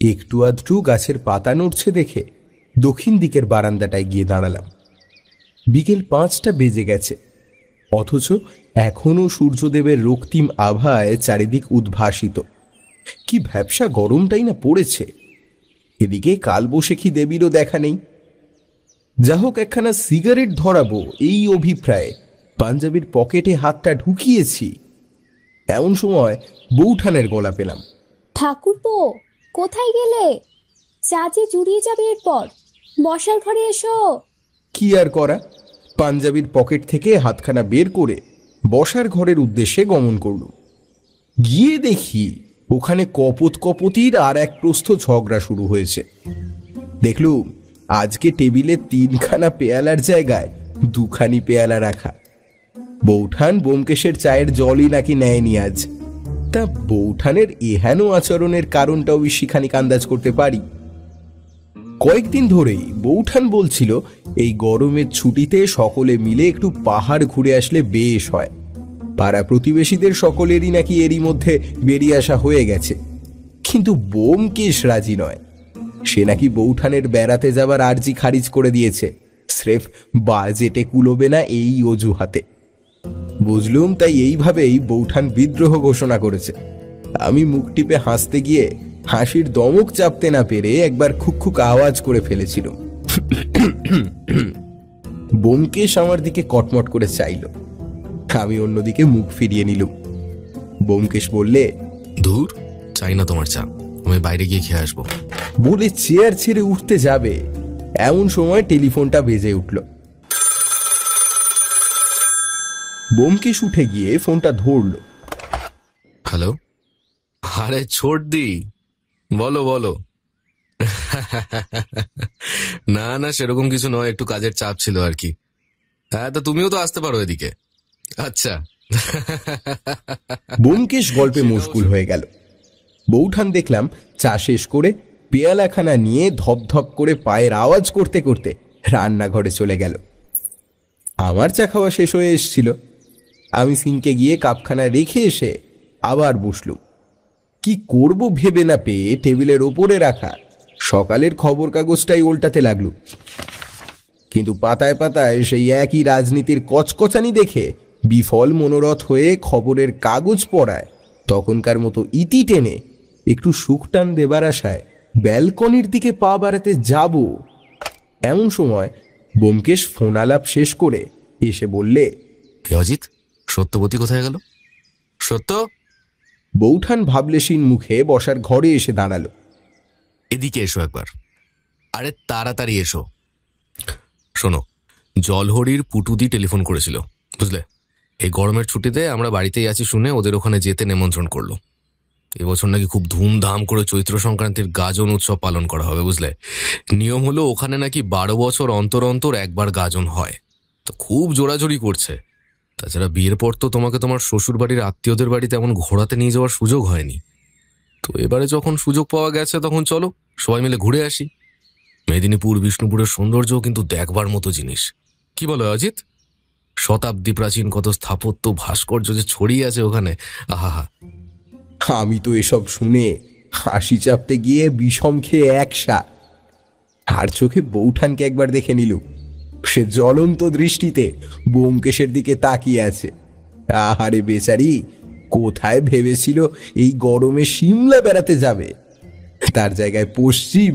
একটু আধটু গাছের পাতা নড়ছে দেখে দক্ষিণ দিকের বারান্দাটায় গিয়ে দাঁড়ালাম। বিকেল 5টা বেজে গেছে, অথচ এখনো সূর্যদেবের রক্তিম আভায় চারিদিক উদ্ভাসিত। কি ভ্যাপসা গরমটাই না পড়েছে। এদিকে কালবৈশাখী দেবীরও দেখা নেই। যা হোক, একখানা সিগারেট ধরাবো এই অভিপ্রায়ে পাঞ্জাবির পকেটে হাতটা ঢুকিয়েছি। এমন সময় বৌঠানের গলা পেলাম। ঠাকুরপো, কোথায় গেলে? চা যে জুড়িয়ে যাবে এরপর, বসার ঘরে এসো। কি আর করা, পাঞ্জাবির পকেট থেকে হাতখানা বের করে বসার ঘরের উদ্দেশ্যে গমন করল। গিয়ে দেখি ওখানে কপত কপতির আর এক প্রস্থ ঝগড়া শুরু হয়েছে। দেখলুম আজকে টেবিলে 3খানা পেয়ালার জায়গায় 2খানি পেয়ালা রাখা। বৌঠান ব্যোমকেশের চায়ের জলই নাকি নেয়নি আজ। তা বৌঠানের এহেন আচরণের কারণটাও বেশিখানিক আন্দাজ করতে পারি। কয়েকদিন ধরেই বৌঠান বলছিল এই গরমের ছুটিতে সকলে মিলে একটু পাহাড় ঘুরে আসলে বেশ হয়। পাড়া প্রতিবেশীদের সকলেরই নাকি এরই মধ্যে বেরিয়ে আসা হয়ে গেছে, কিন্তু ব্যোমকেশ রাজি নয়। সে নাকি বৌঠানের বেড়াতে যাবার আর্জি খারিজ করে দিয়েছে, স্রেফ বাজেটে কুলোবে না এই অজুহাতে। বুঝলুম তাই এইভাবেই বৌঠান বিদ্রোহ ঘোষণা করেছে। আমি মুখ টিপে হাসতে গিয়ে হাসির দমক চাপতে না পেরে একবার খুকখুক আওয়াজ করে ফেলেছিল। ব্যোমকেশ আমার দিকে কটমট করে চাইল। আমি অন্যদিকে মুখ ফিরিয়ে নিলুম। ব্যোমকেশ বললে, ধুর, চাই না তোমার চা, আমি বাইরে গিয়ে খেয়ে আসবো। বলে চেয়ার ছেড়ে উঠতে যাবে, এমন সময় টেলিফোনটা বেজে উঠল। ব্যোমকেশ উঠে গিয়ে ফোনটা ধরল। হ্যালো, আরে ছোট দি, বলো বলো। না না, সেরকম কিছু নয়, একটু কাজের চাপ ছিল আর কি। হ্যাঁ, তা তুমিও তো আসতে পারো এদিকে। আচ্ছা। ব্যোমকেশ গল্পে মশগুল হয়ে গেল। বৌঠান দেখলাম চা শেষ করে পেয়ালাখানা নিয়ে ধপধপ করে পায়ের আওয়াজ করতে করতে রান্নাঘরে চলে গেল। আমার চা খাওয়া শেষ হয়ে এসছিল। আমি সিঙ্কে গিয়ে কাপখানা রেখে এসে আবার বসলুম। কি করব ভেবে না পেয়ে টেবিলের ওপরে রাখা সকালের খবর কাগজটাই উল্টাতে লাগলো। কিন্তু পাতায় পাতায় সেই একই রাজনীতির কচকচানি দেখে বিফল মনোরথ হয়ে খবরের কাগজ পড়ায় তখনকার মতো ইতি টেনে একটু সুখ টান দেবার আশায় ব্যালকনির দিকে পা বাড়াতে যাব, এমন সময় ব্যোমকেশ ফোন আলাপ শেষ করে এসে বললে, কে অজিত? সত্যবতী কোথায় গেল? সত্য? বৌঠান ভাবলেশীন মুখে বসার ঘরে এসে দাঁড়ালো। এদিকে এসো একবার। আরে তাড়াতাড়ি এসো। শোনো, জলহরির পুটুদি টেলিফোন করেছিল, বুঝলে। এই গরমের ছুটিতে আমরা বাড়িতেই আছি শুনে ওদের ওখানে যেতে নিমন্ত্রণ করলো। এবছর নাকি খুব ধুমধাম করে চৈত্র সংক্রান্তির গাজন উৎসব পালন করা হবে, বুঝলে। নিয়ম হলো ওখানে নাকি 12 বছর অন্তর অন্তর একবার গাজন হয়। তো খুব জোরাজোরি করছে। তাছাড়া বিয়ের পর তো তোমাকে তোমার শ্বশুর বাড়ির আত্মীয়দের বাড়িতে এমন ঘোরাতে নিয়ে যাওয়ার সুযোগ হয়নি। তো এবারে যখন সুযোগ পাওয়া গেছে তখন চলো সবাই মিলে ঘুরে আসি। মেদিনীপুর বিষ্ণুপুরের সৌন্দর্যও কিন্তু দেখবার মতো জিনিস। কি বলো অজিত? শতাব্দী প্রাচীন কত স্থাপত্য ভাস্কর্য যে ছড়িয়ে আছে ওখানে, আহা। আমি তো এসব শুনে হাসি চাপতে গিয়ে বিষম খেয়ে একসা। আর চোখে বৌঠানকে একবার দেখে নিল। সে জ্বলন্ত দৃষ্টিতে ব্যোমকেশের দিকে তাকিয়ে আছে। আহারে বেচারি, কোথায় ভেবেছিল এই গরমে সিমলা বেড়াতে যাবে, তার জায়গায় পশ্চিম।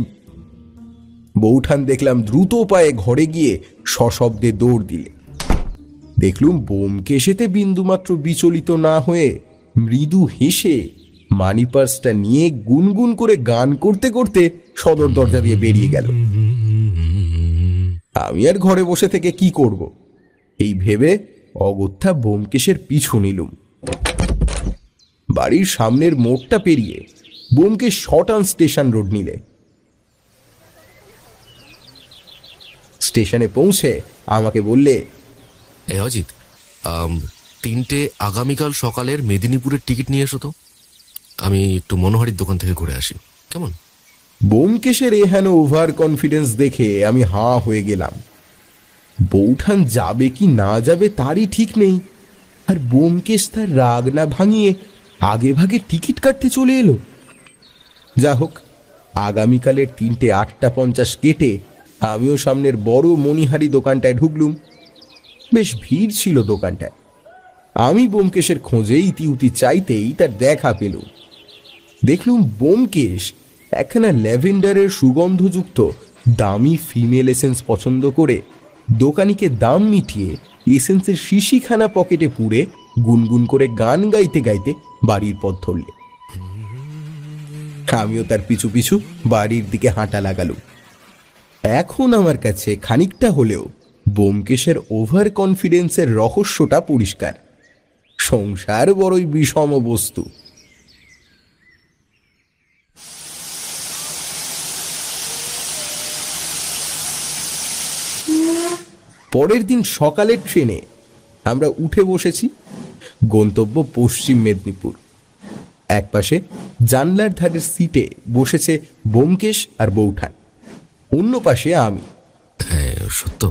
বৌঠান দেখলাম দ্রুত পায়ে ঘরে গিয়ে সশব্দে দৌড় দিলে। দেখলুম ব্যোমকেশেতে বিন্দুমাত্র বিচলিত না হয়ে মৃদু হেসে মানি পার্সটা নিয়ে গুনগুন করে গান করতে করতে সদর দরজা দিয়ে বেরিয়ে গেল। আমি আর ঘরে বসে থেকে কি করব, এই ভেবে অগত্যা ব্যোমকেশের পিছু নিলুম। বাড়ির সামনের মোড়টা পেরিয়ে ব্যোমকেশ শটান স্টেশন রোড নিলে। স্টেশনে পৌঁছে আমাকে বললে, এ অজিত, 3টে আগামীকাল সকালের মেদিনীপুরের টিকিট নিয়ে এসো তো। আমি একটু মনোহারির দোকান থেকে ঘুরে আসি, কেমন? ব্যোমকেশের এহেন ওভার কনফিডেন্স দেখে আমি হাঁ হয়ে গেলাম। বৌঠান যাবে কি না যাবে তারই ঠিক নেই, আর ব্যোমকেশ তার রাগ না ভাঙিয়ে আগে ভাগে টিকিট কাটতে চলে এলো। যা হোক, আগামীকালের 8:50 কেটে আমিও সামনের বড় মণিহারি দোকানটায় ঢুকলুম। বেশ ভিড় ছিল দোকানটায়। আমি ব্যোমকেশের খোঁজে ইতিউতি চাইতেই তার দেখা পেল। দেখলুম ব্যোমকেশ একখানা ল্যাভেন্ডারের সুগন্ধযুক্ত দামি ফিমেল এসেন্স পছন্দ করে দোকানিকে দাম মিটিয়ে এসেন্সের শিশিখানা পকেটে পুরে গুনগুন করে গান গাইতে গাইতে বাড়ির পথ ধরলে। আমিও তার পিছু পিছু বাড়ির দিকে হাঁটা লাগালুম। এখন আমার কাছে খানিকটা হলেও ব্যোমকেশের ওভার কনফিডেন্সের রহস্যটা পরিষ্কার। সংসার বড়ই বিষম বস্তু। পরের দিন সকালের ট্রেনে আমরা উঠে বসেছি। গন্তব্য পশ্চিম মেদিনীপুর। একপাশে জানলার ধারের সিটে বসেছে ব্যোমকেশ আর বৌঠান, অন্য পাশে আমি। হ্যাঁ সত্য,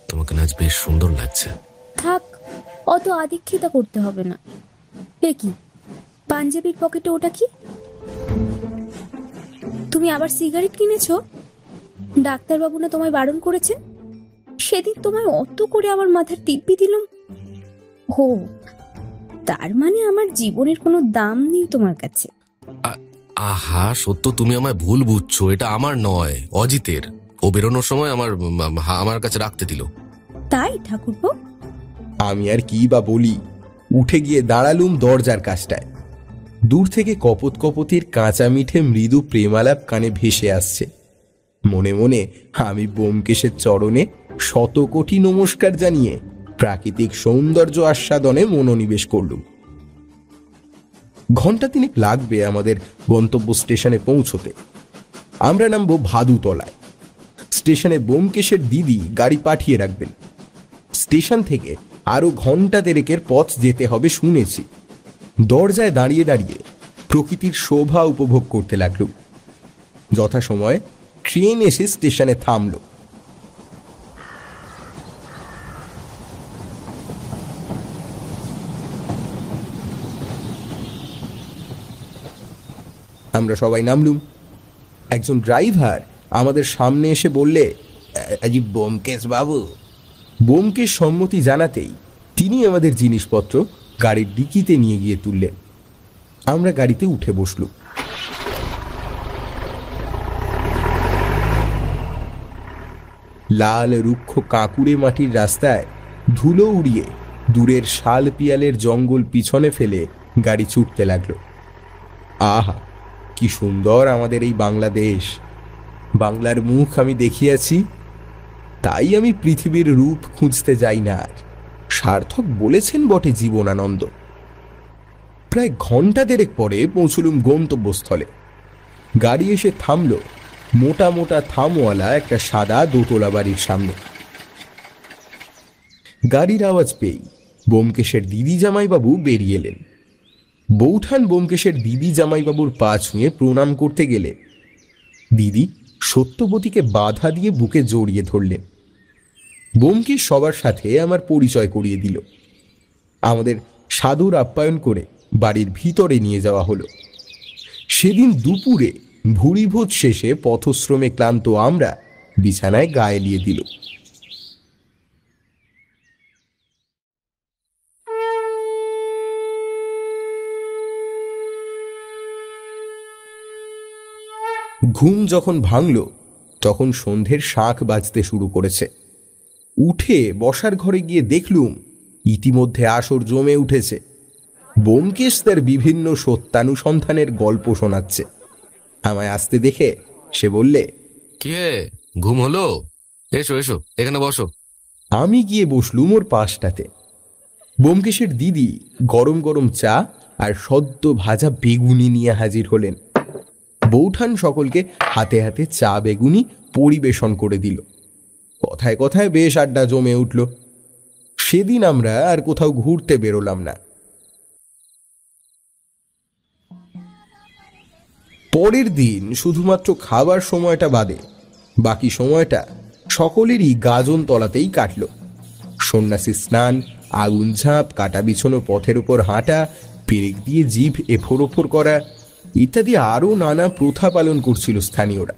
তোমাকে আজ বেশ সুন্দর লাগছে। থাক, অত আদিক্ষিতা করতে হবে না। এ কি, পাঞ্জাবির পকেটে ওটা কি? তুমি আবার সিগারেট কিনেছো? ডাক্তারবাবু না তোমায় বারণ করেছেন? সেদিন তোমায় অত করে আমার মাথার টিপ্পি দিলাম। ও, তার মানে আমার জীবনের কোনো দাম নেই তোমার কাছে? আহা সত্য, তুমি আমায় ভুল বুঝছো। এটা আমার নয়, অজিতের। ও বেরোনোর সময় আমার কাছে রাখতে দিল। তাই ঠাকুরপো? আমি আর কি বা বলি। উঠে গিয়ে দাঁড়ালুম দরজার কাছটায়। দূর থেকে কপত কপতির কাঁচা মিঠে মৃদু প্রেমালাপ কানে ভেসে আসছে। মনে মনে আমি ব্যোমকেশের চরণে 100 কোটি নমস্কার জানিয়ে প্রাকৃতিক সৌন্দর্য আস্বাদনে মনোনিবেশ করলুম। ঘন্টা 3 লাগবে আমাদের গন্তব্য স্টেশনে পৌঁছতে। আমরা নামবো ভাদুতলায়। স্টেশনে ব্যোমকেশের দিদি গাড়ি পাঠিয়ে রাখবেন। স্টেশন থেকে আরো ঘন্টা 3 পথ যেতে হবে শুনেছি। দরজায় দাঁড়িয়ে দাঁড়িয়ে প্রকৃতির শোভা উপভোগ করতে লাগলুম। যথাসময়ে ট্রেন এসে স্টেশনে থামল। আমরা সবাই নামলুম। একজন ড্রাইভার আমাদের সামনে এসে বললে, আজি ব্যোমকেশ বাবু। ব্যোমকেশ সম্মতি জানাতেই তিনি আমাদের জিনিসপত্র গাড়ির ডিকিতে নিয়ে গিয়ে তুললেন। আমরা গাড়িতে উঠে বসলুম। লাল রুক্ষ কাঁকুড়ে মাটির রাস্তায় ধুলো উড়িয়ে দূরের শাল পিয়ালের জঙ্গল পিছনে ফেলে গাড়ি ছুটতে লাগলো। আহা, কি সুন্দর আমাদের এই বাংলাদেশ! বাংলার মুখ আমি দেখিয়াছি, তাই আমি পৃথিবীর রূপ খুঁজতে যাই না আর। সার্থক বলেছেন বটে জীবনানন্দ। প্রায় ঘন্টা 3 পরে পৌঁছলুম গন্তব্যস্থলে। গাড়ি এসে থামল মোটা মোটা থামওয়ালা একটা সাদা দোতলা বাড়ির সামনে। গাড়ির আওয়াজ পেয়েই ব্যোমকেশের দিদি জামাইবাবু বেরিয়ে এলেন। বৌঠান ব্যোমকেশের দিদি জামাইবাবুর পা ছুঁয়ে প্রণাম করতে গেলে দিদি সত্যবতীকে বাধা দিয়ে বুকে জড়িয়ে ধরলেন। ব্যোমকেশ সবার সাথে আমার পরিচয় করিয়ে দিল। আমাদের সাদর আপ্যায়ন করে বাড়ির ভিতরে নিয়ে যাওয়া হলো। সেদিন দুপুরে ভুরিভোজ শেষে পথশ্রমে ক্লান্ত আমরা বিছানায় গা এলিয়ে দিল। ঘুম যখন ভাঙল তখন সন্ধ্যের শাঁখ বাজতে শুরু করেছে। উঠে বসার ঘরে গিয়ে দেখলুম ইতিমধ্যে আসর জমে উঠেছে। ব্যোমকেশ তার বিভিন্ন সত্যানুসন্ধানের গল্প শোনাচ্ছে। আমায় আসতে দেখে সে বললে, কে ঘুম হলো? এসো এসো, এখানে বসো। আমি গিয়ে বসলুম ওর পাশটাতে। ব্যোমকেশের দিদি গরম গরম চা আর সদ্য ভাজা বেগুনি নিয়ে হাজির হলেন। বৌঠান সকলকে হাতে হাতে চা বেগুনি পরিবেশন করে দিল। কথায় কথায় বেশ আড্ডা জমে উঠল। সেদিন আমরা আর কোথাও ঘুরতে বেরোলাম না। পরের দিন শুধুমাত্র খাবার সময়টা বাদে বাকি সময়টা সকলেরই গাজন তলাতেই কাটল। সন্ন্যাসী স্নান, আগুন ঝাঁপ, কাটা বিছানো পথের উপর হাঁটা, পেরেক দিয়ে জিভ এফোর ওফোর করা, ইত্যাদি আরো নানা প্রথা পালন করছিল স্থানীয়রা।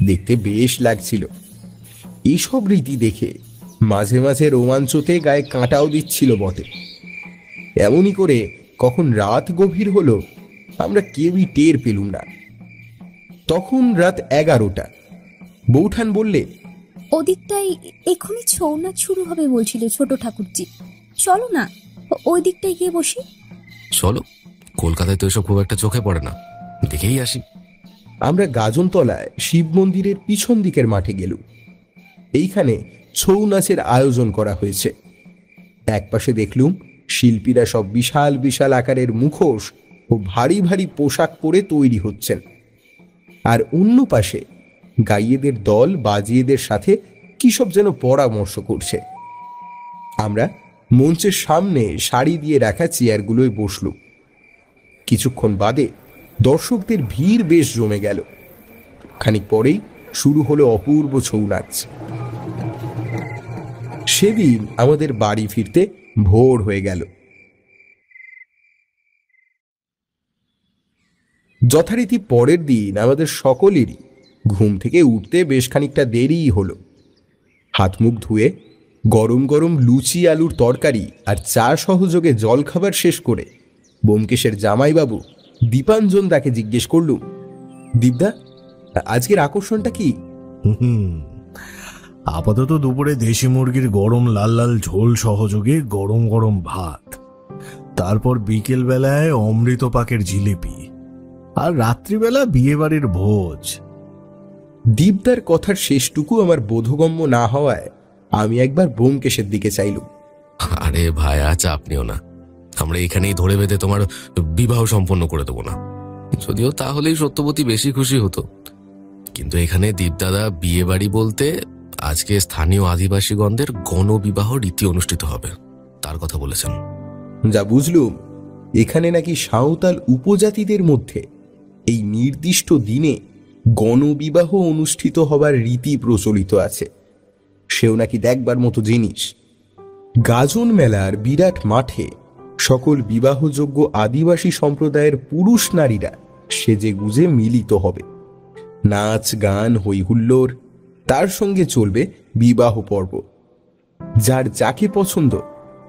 দেখতে বেশ লাগছিল। এইসব রীতি দেখে মাঝে মাঝে রোমাঞ্চতে গায়ে কাঁটাও দিচ্ছিল বটে। এমনই করে কখন রাত গভীর হলো আমরা কেউই টের পেলুম না। তখন রাত 11টা। বৌঠান বললে, ওদিকটাই এখনই ছৌ নাচ শুরু হবে বলছিল ছোট ঠাকুরজি। চলো না, ওই দিকটায় গিয়ে বসি। চলো, কলকাতায় তো এসব খুব একটা চোখে পড়ে না, দেখেই আসি। আমরা গাজনতলায় শিব মন্দিরের পিছন দিকের মাঠে গেলুম। এইখানে ছৌ নাচের আয়োজন করা হয়েছে। একপাশে দেখলুম শিল্পীরা সব বিশাল বিশাল আকারের মুখোশ ও ভারী ভারী পোশাক পরে তৈরি হচ্ছেন, আর অন্য পাশে গাইয়েদের দল বাজিয়েদের সাথে কি সব যেন পরামর্শ করছে। আমরা মঞ্চের সামনে সারি দিয়ে রাখা চেয়ারগুলোয় বসলুম। কিছুক্ষণ বাদে দর্শকদের ভিড় বেশ জমে গেল। খানিক পরেই শুরু হলো অপূর্ব ছৌ নাচ। সেদিন আমাদের বাড়ি ফিরতে ভোর হয়ে গেল। যথারীতি পরের দিন আমাদের সকলেরই ঘুম থেকে উঠতে বেশ খানিকটা দেরিই হলো। হাত মুখ ধুয়ে গরম গরম লুচি আলুর তরকারি আর চা সহযোগে জল খাবার শেষ করে ব্যোমকেশের জামাইবাবু দীপাঞ্জন দাকে জিজ্ঞেস করলুম, দীপদা, আজকের আকর্ষণটা কি? আপাতত দুপুরে দেশি মুরগির গরম লাল লাল ঝোল সহযোগে গরম গরম ভাত, তারপর বিকেল বেলায় অমৃত পাকের জিলিপি, আর রাত্রিবেলা বিয়ে বাড়ির ভোজ। দীপদার কথার শেষটুকু আমার বোধগম্য না হওয়ায় আমি একবার ব্যোমকেশের দিকে চাইলুম। আরে ভাইয়া, চাপ নিও না, আমরা এখানেই ধরে বেঁধে তোমার বিবাহ সম্পন্ন করে দেবো না। যদিও তাহলেই সত্যবতী বেশি খুশি হতো, কিন্তু এখানে দীপদাদা বিয়ে বাড়ি বলতে আজকে স্থানীয় আদিবাসীগণদের গণবিবাহ রীতি অনুষ্ঠিত হবে তার কথা বলেছেন। যা বুঝলুম, এখানে নাকি সাঁওতাল উপজাতিদের মধ্যে এই নির্দিষ্ট দিনে গণবিবাহ অনুষ্ঠিত হবার রীতি প্রচলিত আছে। সেও নাকি দেখবার মতো জিনিস। গাজন মেলার বিরাট মাঠে সকল বিবাহযোগ্য আদিবাসী সম্প্রদায়ের পুরুষ নারীরা সেজে গুজে মিলিত হবে। নাচ গান হই হুল্লোড়, তার সঙ্গে চলবে বিবাহ পর্ব। যার যাকে পছন্দ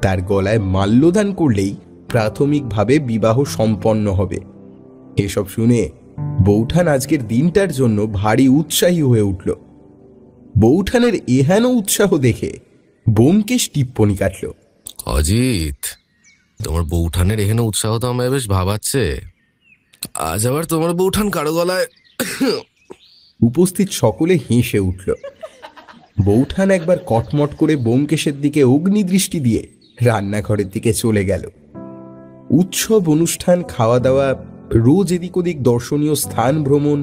তার গলায় মাল্যদান করলেই প্রাথমিকভাবে বিবাহ সম্পন্ন হবে। এসব শুনে বৌঠান আজকের দিনটার জন্য ভারী উৎসাহী হয়ে উঠল। বৌঠানের এহেন উৎসাহ দেখে ব্যোমকেশ টিপ্পনি কাটল, অজিত, তোমার বৌঠানের এখানে উৎসাহ তো আমায় বেশ ভাবাচ্ছে। আজ আবার তোমার বৌঠান কারো গলায়। উপস্থিত সকলে হেসে উঠল। বৌঠান একবার কটমট করে ব্যোমকেশের দিকে অগ্নিদৃষ্টি দিয়ে রান্নাঘরের দিকে চলে গেল। উৎসব অনুষ্ঠান, খাওয়া দাওয়া, রোজ এদিক ওদিক দর্শনীয় স্থান ভ্রমণ,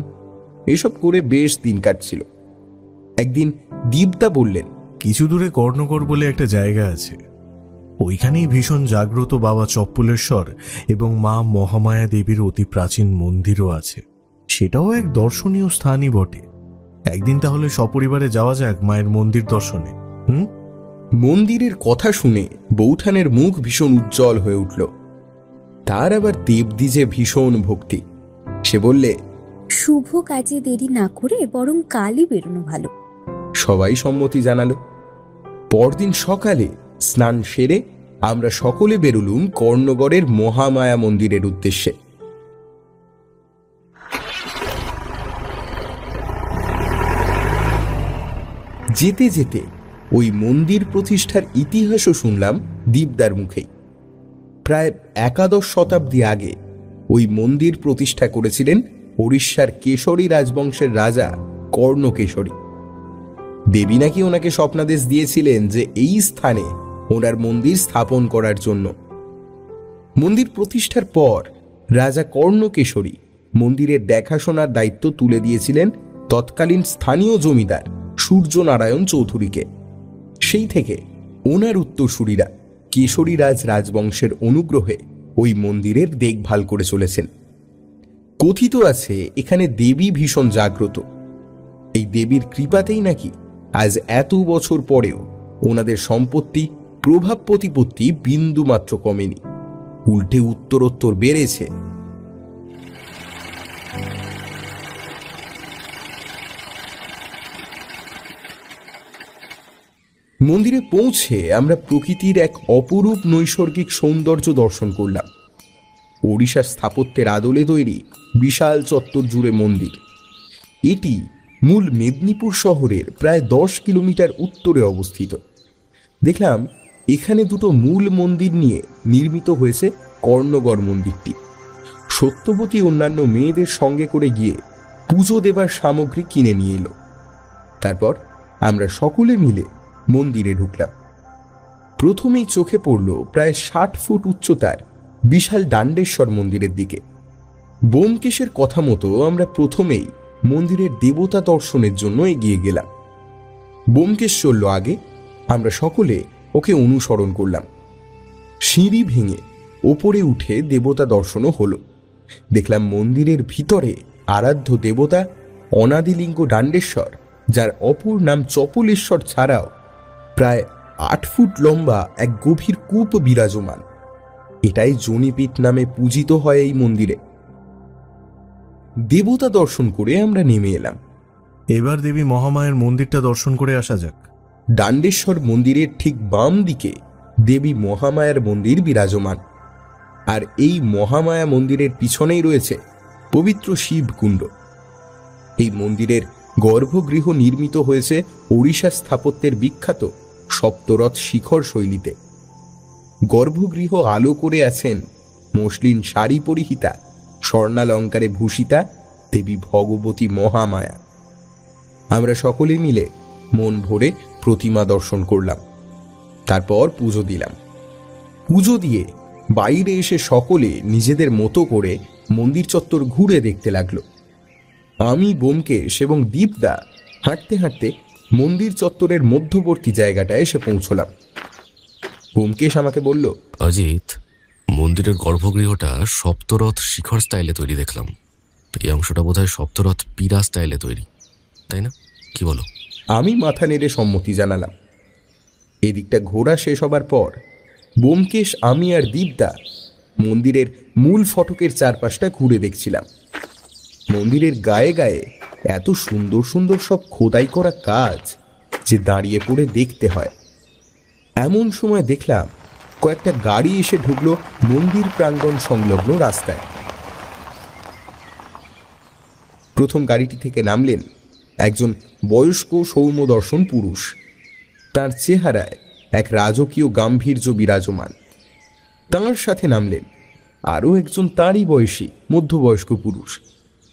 এসব করে বেশ দিন কাটছিল। একদিন দীপদা বললেন, কিছু দূরে কর্ণগড় বলে একটা জায়গা আছে, ওইখানেই ভীষণ জাগ্রত বাবা চপ্পলেশ্বর এবং মা মহামায়া দেবীর অতি প্রাচীন মন্দিরও আছে। সেটাও এক দর্শনীয় স্থানই বটে। একদিন তাহলে সপরিবারে যাওয়া যাক মায়ের মন্দির দর্শনে। মন্দিরের কথা শুনে বৌঠানের মুখ ভীষণ উজ্জ্বল হয়ে উঠল। তার আবার দেবদ্বিজে ভীষণ ভক্তি। সে বললে, শুভ কাজে দেরি না করে বরং কালই বেরোনো ভালো। সবাই সম্মতি জানালো। পরদিন সকালে স্নান সেরে আমরা সকলে বেরুলুম কর্ণগড়ের মহামায়া মন্দিরের উদ্দেশ্যে। যেতে যেতে ওই মন্দির প্রতিষ্ঠার ইতিহাসও শুনলাম দীপদার মুখেই। প্রায় 11 শতাব্দী আগে ওই মন্দির প্রতিষ্ঠা করেছিলেন ওড়িশার কেশরী রাজবংশের রাজা কর্ণকেশরী। দেবী নাকি ওনাকে স্বপ্নাদেশ দিয়েছিলেন যে এই স্থানে ওনার মন্দির স্থাপন করার জন্য। মন্দির প্রতিষ্ঠার পর রাজা কর্ণকেশরী মন্দিরের দেখাশোনার দায়িত্ব তুলে দিয়েছিলেন তৎকালীন স্থানীয় জমিদার সূর্যনারায়ণ চৌধুরীকে। সেই থেকে ওনার উত্তরসূরিরা কেশরী রাজবংশের অনুগ্রহে ওই মন্দিরের দেখভাল করে চলেছেন। কথিত আছে এখানে দেবী ভীষণ জাগ্রত। এই দেবীর কৃপাতেই নাকি আজ এত বছর পরেও ওনাদের সম্পত্তি, প্রভাব প্রতিপত্তি বিন্দু মাত্র কমেনি, উল্টে উত্তরোত্তর বেড়েছে। মন্দিরে পৌঁছে আমরা প্রকৃতির এক অপরূপ নৈসর্গিক সৌন্দর্য দর্শন করলাম। ওড়িশার স্থাপত্যের আদলে তৈরি বিশাল চত্বর জুড়ে মন্দির। এটি মূল মেদিনীপুর শহরের প্রায় 10 কিলোমিটার উত্তরে অবস্থিত। দেখলাম এখানে দুটো মূল মন্দির নিয়ে নির্মিত হয়েছে কর্ণগড় মন্দিরটি। সত্যবতী অন্যান্য মেয়েদের সঙ্গে করে গিয়ে পুজো দেবার সামগ্রী কিনে নিয়ে এলো। তারপর আমরা সকলে মিলে মন্দিরে ঢুকলাম। প্রথমেই চোখে পড়ল প্রায় 60 ফুট উচ্চতার বিশাল ডান্ডেশ্বর মন্দিরের দিকে। ব্যোমকেশের কথা মতো আমরা প্রথমেই মন্দিরের দেবতা দর্শনের জন্য এগিয়ে গেলাম। ব্যোমকেশ চলল আগে, আমরা সকলে ওকে অনুসরণ করলাম। সিঁড়ি ভেঙে ওপরে উঠে দেবতা দর্শনও হলো। দেখলাম মন্দিরের ভিতরে আরাধ্য দেবতা অনাদিলিঙ্গ ডান্ডেশ্বর, যার অপর নাম চপলেশ্বর ছাড়াও প্রায় 8 ফুট লম্বা এক গভীর কূপ বিরাজমান। এটাই জনিপীঠ নামে পূজিত হয় এই মন্দিরে। দেবতা দর্শন করে আমরা নেমে এলাম। এবার দেবী মহামায়ের মন্দিরটা দর্শন করে আসা যাক। ডান্ডেশ্বর মন্দিরের ঠিক বাম দিকে দেবী মহামায়ার মন্দির বিরাজমান, আর এই মহামায়া মন্দিরের পিছনেই রয়েছে পবিত্র শিবকুণ্ড। এই মন্দিরের গর্ভগৃহ নির্মিত হয়েছে ওড়িশা স্থাপত্যের বিখ্যাত সপ্তরথ শিখর শৈলীতে। গর্ভগৃহ আলো করে আছেন মসলিন শাড়ি পরিহিতা, স্বর্ণালঙ্কারে ভূষিতা দেবী ভগবতী মহামায়া। আমরা সকলে মিলে মন ভরে প্রতিমা দর্শন করলাম। তারপর পুজো দিলাম। পুজো দিয়ে বাইরে এসে সকলে নিজেদের মতো করে মন্দির চত্বর ঘুরে দেখতে লাগলো। আমি, ব্যোমকেশ এবং দীপদা হাঁটতে হাঁটতে মন্দির চত্বরের মধ্যবর্তী জায়গাটায় এসে পৌঁছলাম। ব্যোমকেশ আমাকে বলল, অজিত, মন্দিরের গর্ভগৃহটা সপ্তরথ শিখর স্টাইলে তৈরি দেখলাম। এই অংশটা বোধহয় সপ্তরথ পীড়া স্টাইলে তৈরি, তাই না? কি বলো? আমি মাথা নেড়ে সম্মতি জানালাম। এদিকটা ঘোরা শেষ হবার পর ব্যোমকেশ, আমি আর দীপদা মন্দিরের মূল ফটকের চারপাশটা ঘুরে দেখছিলাম। মন্দিরের গায়ে গায়ে এত সুন্দর সুন্দর সব খোদাই করা কাজ যে দাঁড়িয়ে পড়ে দেখতে হয়। এমন সময় দেখলাম কয়েকটা গাড়ি এসে ঢুকলো মন্দির প্রাঙ্গণ সংলগ্ন রাস্তায়। প্রথম গাড়িটি থেকে নামলেন একজন বয়স্ক সৌম্যদর্শন পুরুষ। তার চেহারায় এক রাজকীয় গাম্ভীর্য বিরাজমান। তাঁর সাথে নামলেন আরও একজন তাঁরই বয়সী মধ্যবয়স্ক পুরুষ।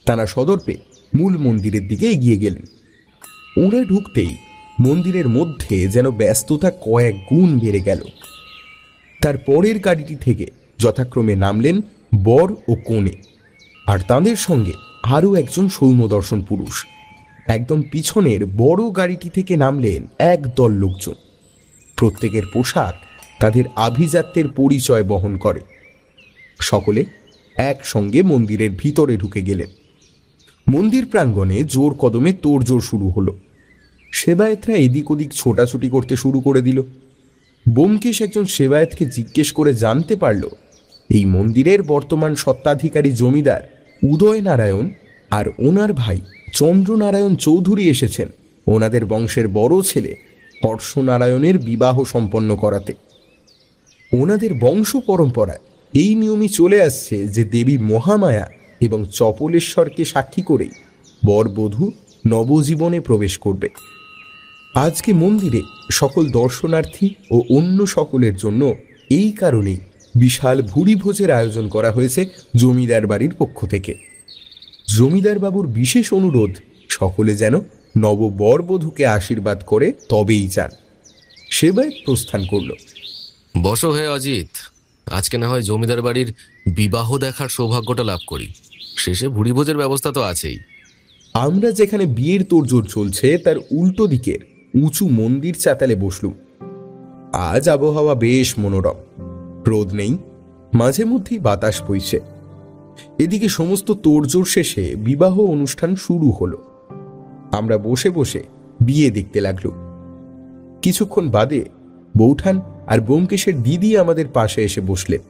তাঁরা সদর্পে মূল মন্দিরের দিকে এগিয়ে গেলেন। ওরা ঢুকতেই মন্দিরের মধ্যে যেন ব্যস্ততা কয়েক গুণ বেড়ে গেল। তার পরের গাড়িটি থেকে যথাক্রমে নামলেন বর ও কনে, আর তাঁদের সঙ্গে আরও একজন সৌম্যদর্শন পুরুষ। একদম পিছনের বড় গাড়িটি থেকে নামলেন একদল লোকজন। প্রত্যেকের পোশাক তাদের আভিজাত্যের পরিচয় বহন করে। সকলে একসঙ্গে মন্দিরের ভিতরে ঢুকে গেলেন। মন্দির প্রাঙ্গণে জোর কদমে তোড়জোড় শুরু হলো। সেবায়েতরা এদিক ওদিক ছোটাছুটি করতে শুরু করে দিল। ব্যোমকেশ একজন সেবায়েতকে জিজ্ঞেস করে জানতে পারল এই মন্দিরের বর্তমান সত্ত্বাধিকারী জমিদার উদয় নারায়ণ আর ওনার ভাই চন্দ্রনারায়ণ চৌধুরী এসেছেন ওনাদের বংশের বড় ছেলে হর্ষনারায়ণের বিবাহ সম্পন্ন করাতে। ওনাদের বংশ পরম্পরায় এই নিয়মই চলে আসছে যে দেবী মহামায়া এবং চপলেশ্বরকে সাক্ষী করেই বরবধূ নবজীবনে প্রবেশ করবে। আজকে মন্দিরে সকল দর্শনার্থী ও অন্য সকলের জন্য এই কারণেই বিশাল ভুরিভোজের আয়োজন করা হয়েছে জমিদার বাড়ির পক্ষ থেকে। জমিদার বাবুর বিশেষ অনুরোধ সকলে যেন নব বরবধূকে আশীর্বাদ করে তবেই যান। সেবায়েত প্রস্থান করল। বসো হে অজিত, আজকে না হয় জমিদার বাড়ির বিবাহ দেখার সৌভাগ্যটা লাভ করি। শেষে ভুরিভোজের ব্যবস্থা তো আছেই। আমরা যেখানে বিয়ের তোড়জোড় চলছে তার উল্টো দিকের উঁচু মন্দির চাতালে বসলুম। আজ আবহাওয়া বেশ মনোরম, রোদ নেই, মাঝে মধ্যেই বাতাস বইছে। এদিকে সমস্ত তোড়জোড় শেষে বিবাহ অনুষ্ঠান শুরু হলো। আমরা বসে বসে বিয়ে দেখতে লাগলো। কিছুক্ষণ বাদে বৌঠান আর ব্যোমকেশের দিদি আমাদের পাশে এসে বসলেন।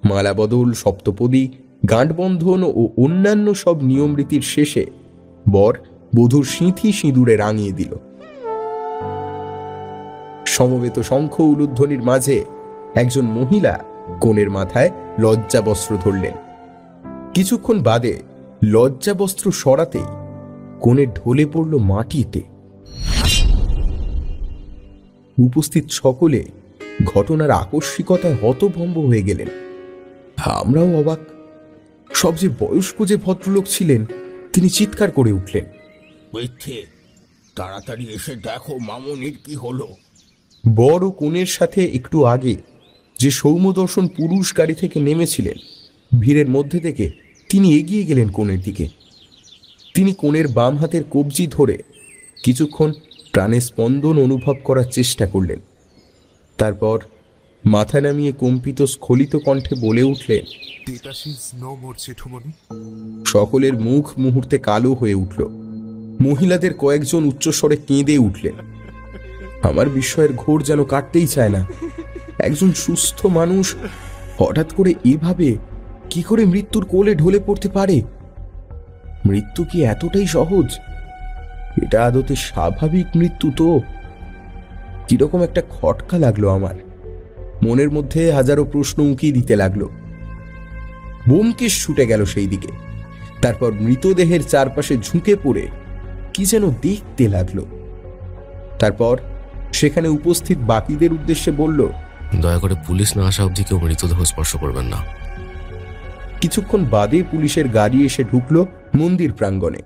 মালাবদল, সপ্তপদী, গাঁটবন্ধন ও অন্যান্য সব নিয়ম রীতির শেষে বর বধূর সিঁথি সিঁদুরে রাঙিয়ে দিল। সমবেত শঙ্খ উলুধ্বনির মাঝে একজন মহিলা কনের মাথায় লজ্জা বস্ত্র ধরলেন। কিছুক্ষণ বাদে লজ্জা বস্ত্র সরাতেই কনে ঢলে পড়ল মাটিতে। উপস্থিত সকলে ঘটনার আকস্মিকতায় হতভম্ব হয়ে গেলেন। আমরাও অবাক। সবচেয়ে বয়স্ক যে ভদ্রলোক ছিলেন তিনি চিৎকার করে উঠলেন, তাড়াতাড়ি এসে দেখো মামনির কি হলো। বড় কনের সাথে একটু আগে যে সৌম্যদর্শন পুরুষ গাড়ি থেকে নেমেছিলেন, ভিড়ের মধ্যে থেকে তিনি এগিয়ে গেলেন কনের দিকে। তিনি কনের বাম হাতের কবজি ধরে কিছুক্ষণ প্রাণের স্পন্দন অনুভব করার চেষ্টা করলেন। তারপর মাথা নামিয়ে কম্পিত স্খলিত কণ্ঠে বলে উঠলেন, সকলের মুখ মুহূর্তে কালো হয়ে উঠল। মহিলাদের কয়েকজন উচ্চস্বরে কেঁদে উঠলেন। আমার বিস্ময়ের ঘোর যেন কাটতেই চায় না। একজন সুস্থ মানুষ হঠাৎ করে এভাবে কি করে মৃত্যুর কোলে ঢলে পড়তে পারে? মৃত্যু কি এতটাই সহজ? এটা আদতে স্বাভাবিক মৃত্যু তো? কিরকম একটা খটকা লাগলো আমার। মনের মধ্যে হাজারো প্রশ্ন উঁকি দিতে লাগলো। ব্যোমকেশ ছুটে গেল সেই দিকে। তারপর মৃতদেহের চারপাশে ঝুঁকে পড়ে কি যেন দেখতে লাগলো। তারপর সেখানে উপস্থিত বাকিদের উদ্দেশ্যে বলল, দয়া করে পুলিশ না আসা অবধি কেউ মৃতদেহ স্পর্শ করবেন না। কিছুক্ষণ বাদে পুলিশের গাড়ি এসে ঢুকলো মন্দির প্রাঙ্গণে।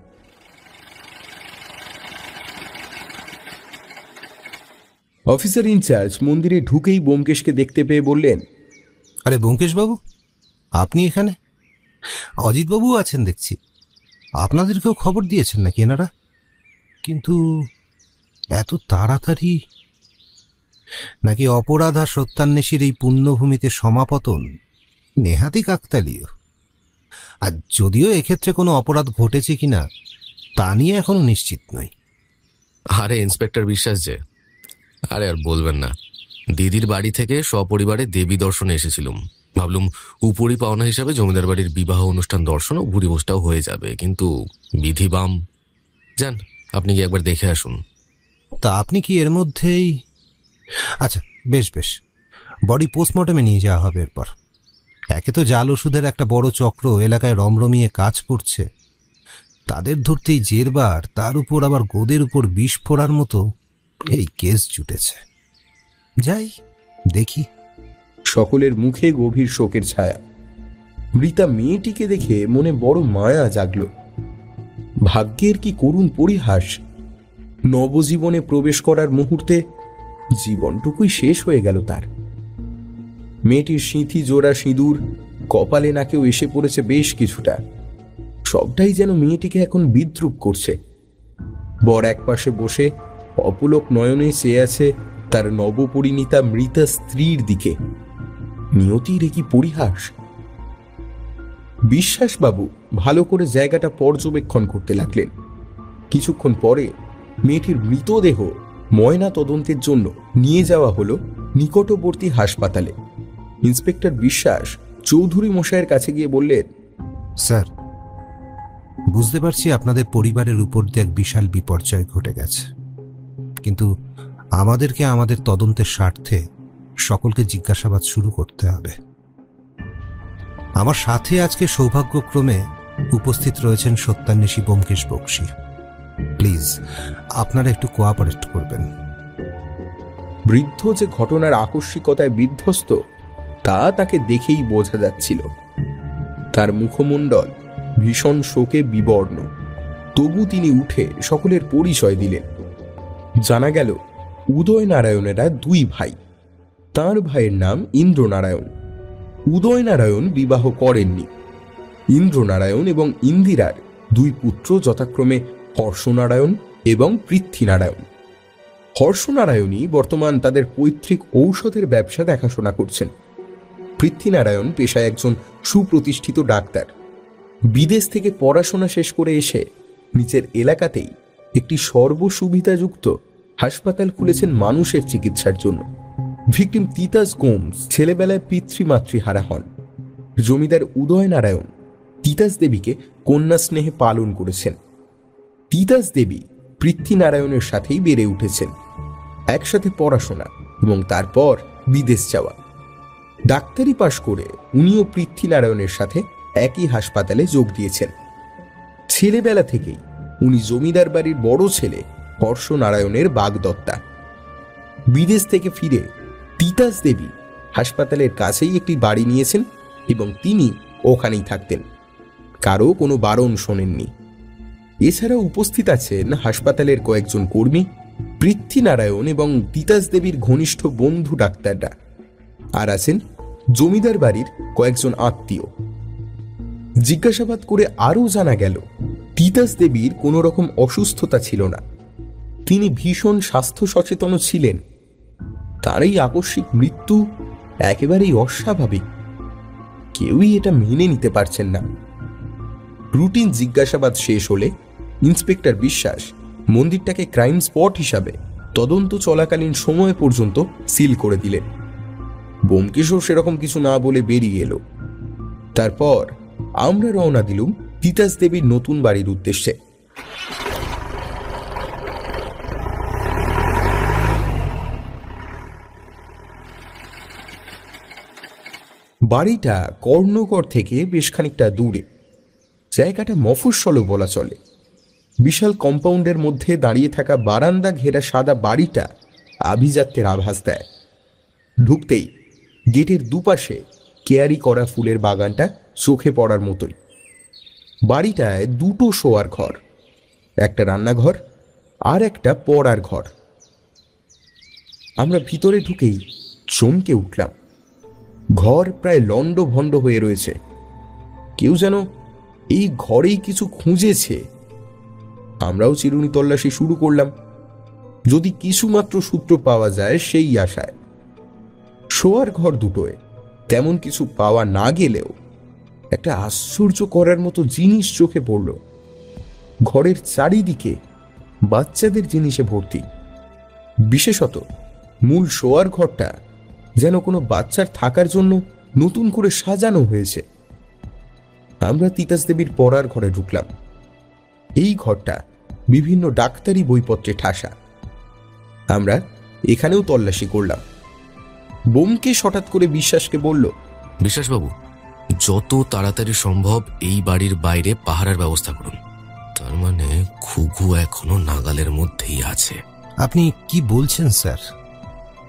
অফিসার ইনচার্জ মন্দিরে ঢুকেই ব্যোমকেশকে দেখতে পেয়ে বললেন, আরে ব্যোমকেশ বাবু, আপনি এখানে? অজিতবাবু আছেন দেখছি। আপনাদেরকেও খবর দিয়েছেন নাকি এনারা? কিন্তু এত তাড়াতাড়ি? নাকি অপরাধ আর সত্যান্বেষীর এই পুণ্যভূমিতে সমাপতন নেহাতি কাকতালীয়? আর যদিও এক্ষেত্রে কোনো অপরাধ ঘটেছে কিনা তা নিয়ে এখনো নিশ্চিত নই। আরে ইন্সপেক্টর বিশ্বাস যে, আরে আর বলবেন না। দিদির বাড়ি থেকে সপরিবারে দেবী দর্শনে এসেছিলাম। ভাবলুম উপরি পাওনা হিসাবে জমিদার বাড়ির বিবাহ অনুষ্ঠান দর্শন ও ভুরিভোজটাও হয়ে যাবে, কিন্তু বিধি বাম। যান, আপনি কি একবার দেখে আসুন। তা আপনি কি এর মধ্যেই? আচ্ছা, বেশ বেশ, বডি পোস্টমর্টমে নিয়ে যাওয়া হবে এরপর। একে তো জাল ওষুধের একটা বড় চক্র এলাকায় রমরমিয়ে কাজ করছে, তাদের ধরতেই জেরবার, তার উপর আবার গোদের উপর বিষ ফোড়ার মতো এই কেস জুটেছে। যাই দেখি। সকলের মুখে গভীর শোকের ছায়া। মৃতা মেয়েটিকে দেখে মনে বড় মায়া জাগল। ভাগ্যের কি করুণ পরিহাস! নবজীবনে প্রবেশ করার মুহূর্তে জীবনটুকুই শেষ হয়ে গেল তার। মেয়েটির সিঁথি জোড়া সিঁদুর কপালে নাকেও এসে পড়েছে বেশ কিছুটা। সবটাই যেন মেয়েটিকে এখন বিদ্রূপ করছে। বর একপাশে বসে অপলক নয়নে চেয়ে আছে তার নবপরিণীতা মৃতা স্ত্রীর দিকে। নিয়তির কি পরিহাস! বিশ্বাসবাবু ভালো করে জায়গাটা পর্যবেক্ষণ করতে লাগলেন। কিছুক্ষণ পরে মেয়েটির মৃতদেহ ময়না তদন্তের জন্য নিয়ে যাওয়া হলো নিকটবর্তী হাসপাতালে। ইন্সপেক্টর বিশ্বাস চৌধুরী মশাইয়ের কাছে গিয়ে বললেন, স্যার, বুঝতে পারছি আপনাদের পরিবারের উপর দিয়ে এক বিশাল বিপর্যয় ঘটে গেছে, কিন্তু আমাদেরকে আমাদের তদন্তের স্বার্থে সকলকে জিজ্ঞাসাবাদ শুরু করতে হবে। আমার সাথে আজকে সৌভাগ্যক্রমে উপস্থিত রয়েছেন সত্যান্বেষী ব্যোমকেশ বক্সী। প্লিজ আপনারা একটু কোঅপারেট করবেন। বৃদ্ধ যে ঘটনার আকস্মিকতায় বিধ্বস্ত তা তাকে দেখেই বোঝা যাচ্ছিল। তার মুখমণ্ডল ভীষণ শোকে বিবর্ণ। তবু তিনি উঠে সকলের পরিচয় দিলেন। জানা গেল উদয় নারায়ণেরা দুই ভাই। তার ভাইয়ের নাম ইন্দ্রনারায়ণ। উদয় নারায়ণ বিবাহ করেননি। ইন্দ্রনারায়ণ এবং ইন্দিরার দুই পুত্র যথাক্রমে হর্ষনারায়ণ এবং পৃথ্বীনারায়ণ। হর্ষনারায়ণই বর্তমান তাদের পৈতৃক ঔষধের ব্যবসা দেখাশোনা করছেন। পৃথ্বীনারায়ণ পেশায় একজন সুপ্রতিষ্ঠিত ডাক্তার। বিদেশ থেকে পড়াশোনা শেষ করে এসে নিচের এলাকাতেই একটি সর্বসুবিধাযুক্ত হাসপাতাল খুলেছেন মানুষের চিকিৎসার জন্য। ভিকটিম তিতাস গোমস ছেলেবেলায় পিতৃমাতৃহারা হন। জমিদার উদয় নারায়ণ তিতাস দেবীকে কন্যা স্নেহে পালন করেছেন। তিতাস দেবী পৃথ্বীনারায়ণের সাথেই বেড়ে উঠেছেন। একসাথে পড়াশোনা, এবং তারপর বিদেশ যাওয়া। ডাক্তারি পাশ করে উনিও পৃথ্বীনারায়ণের সাথে একই হাসপাতালে যোগ দিয়েছেন। ছেলেবেলা থেকেই উনি জমিদার বাড়ির বড় ছেলে হর্ষনারায়ণের বাগদত্তা। বিদেশ থেকে ফিরে তিতাস দেবী হাসপাতালের কাছেই একটি বাড়ি নিয়েছেন এবং তিনি ওখানেই থাকতেন। কারো কোনো বারণ শোনেননি। এছাড়া উপস্থিত আছেন হাসপাতালের কয়েকজন কর্মী, পৃথ্বীনারায়ণ এবং তিতাস দেবীর ঘনিষ্ঠ বন্ধু ডাক্তাররা, আর আছেন জমিদার বাড়ির কয়েকজন আত্মীয়। জিজ্ঞাসাবাদ করে আরও জানা গেল তিতাস দেবীর কোনো রকম অসুস্থতা ছিল না। তিনি ভীষণ স্বাস্থ্য সচেতন ছিলেন। তার এই আকস্মিক মৃত্যু একেবারেই অস্বাভাবিক। কেউই এটা মেনে নিতে পারছেন না। রুটিন জিজ্ঞাসাবাদ শেষ হলে ইন্সপেক্টর বিশ্বাস মন্দিরটাকে ক্রাইম স্পট হিসাবে তদন্ত চলাকালীন সময় পর্যন্ত সিল করে দিলেন। ব্যোমকেশও সেরকম কিছু না বলে বেরিয়ে এলো। তারপর আমরা রওনা দিলুম তিতাস দেবীর নতুন বাড়ির উদ্দেশ্যে। বাড়িটা কর্ণগড় থেকে বেশ খানিকটা দূরে। জায়গাটা মফস্বলও বলা চলে। বিশাল কম্পাউন্ডের মধ্যে দাঁড়িয়ে থাকা বারান্দা ঘেরা সাদা বাড়িটা আভিজাত্যের আভাস দেয়। ঢুকতেই গেটের দুপাশে কেয়ারি করা ফুলের বাগানটা চোখে পড়ার মতোই। বাড়িটায় দুটো শোয়ার ঘর, একটা রান্নাঘর আর একটা পড়ার ঘর। আমরা ভিতরে ঢুকেই চমকে উঠলাম। ঘর প্রায় লণ্ডভণ্ড হয়ে রয়েছে। কেউ যেন এই ঘরেই কিছু খুঁজেছে। আমরাও চিরুনি তল্লাশি শুরু করলাম, যদি কিছুমাত্র সূত্র পাওয়া যায় সেই আশায়। শোয়ার ঘর দুটোয় তেমন কিছু পাওয়া না গেলেও একটা আশ্চর্য করার মতো জিনিস চোখে পড়ল। ঘরের চারিদিকে বাচ্চাদের জিনিসে ভর্তি। বিশেষত মূল শোয়ার ঘরটা যেন কোনো বাচ্চার থাকার জন্য নতুন করে সাজানো হয়েছে। আমরা তিতাস দেবীর পড়ার ঘরে ঢুকলাম। এই ঘরটা বিভিন্ন ডাক্তারি বইপত্রে ঠাসা। আমরা এখানেও তল্লাশি করলাম। ব্যোমকেশ হঠাৎ করে বিশ্বাসকে বলল, বিশ্বাসবাবু, যত তাড়াতাড়ি সম্ভব এই বাড়ির বাইরে পাহারার ব্যবস্থা করুন। তার মানে ঘুঘু এখনো নাগালের মধ্যেই আছে। আপনি কি বলছেন স্যার?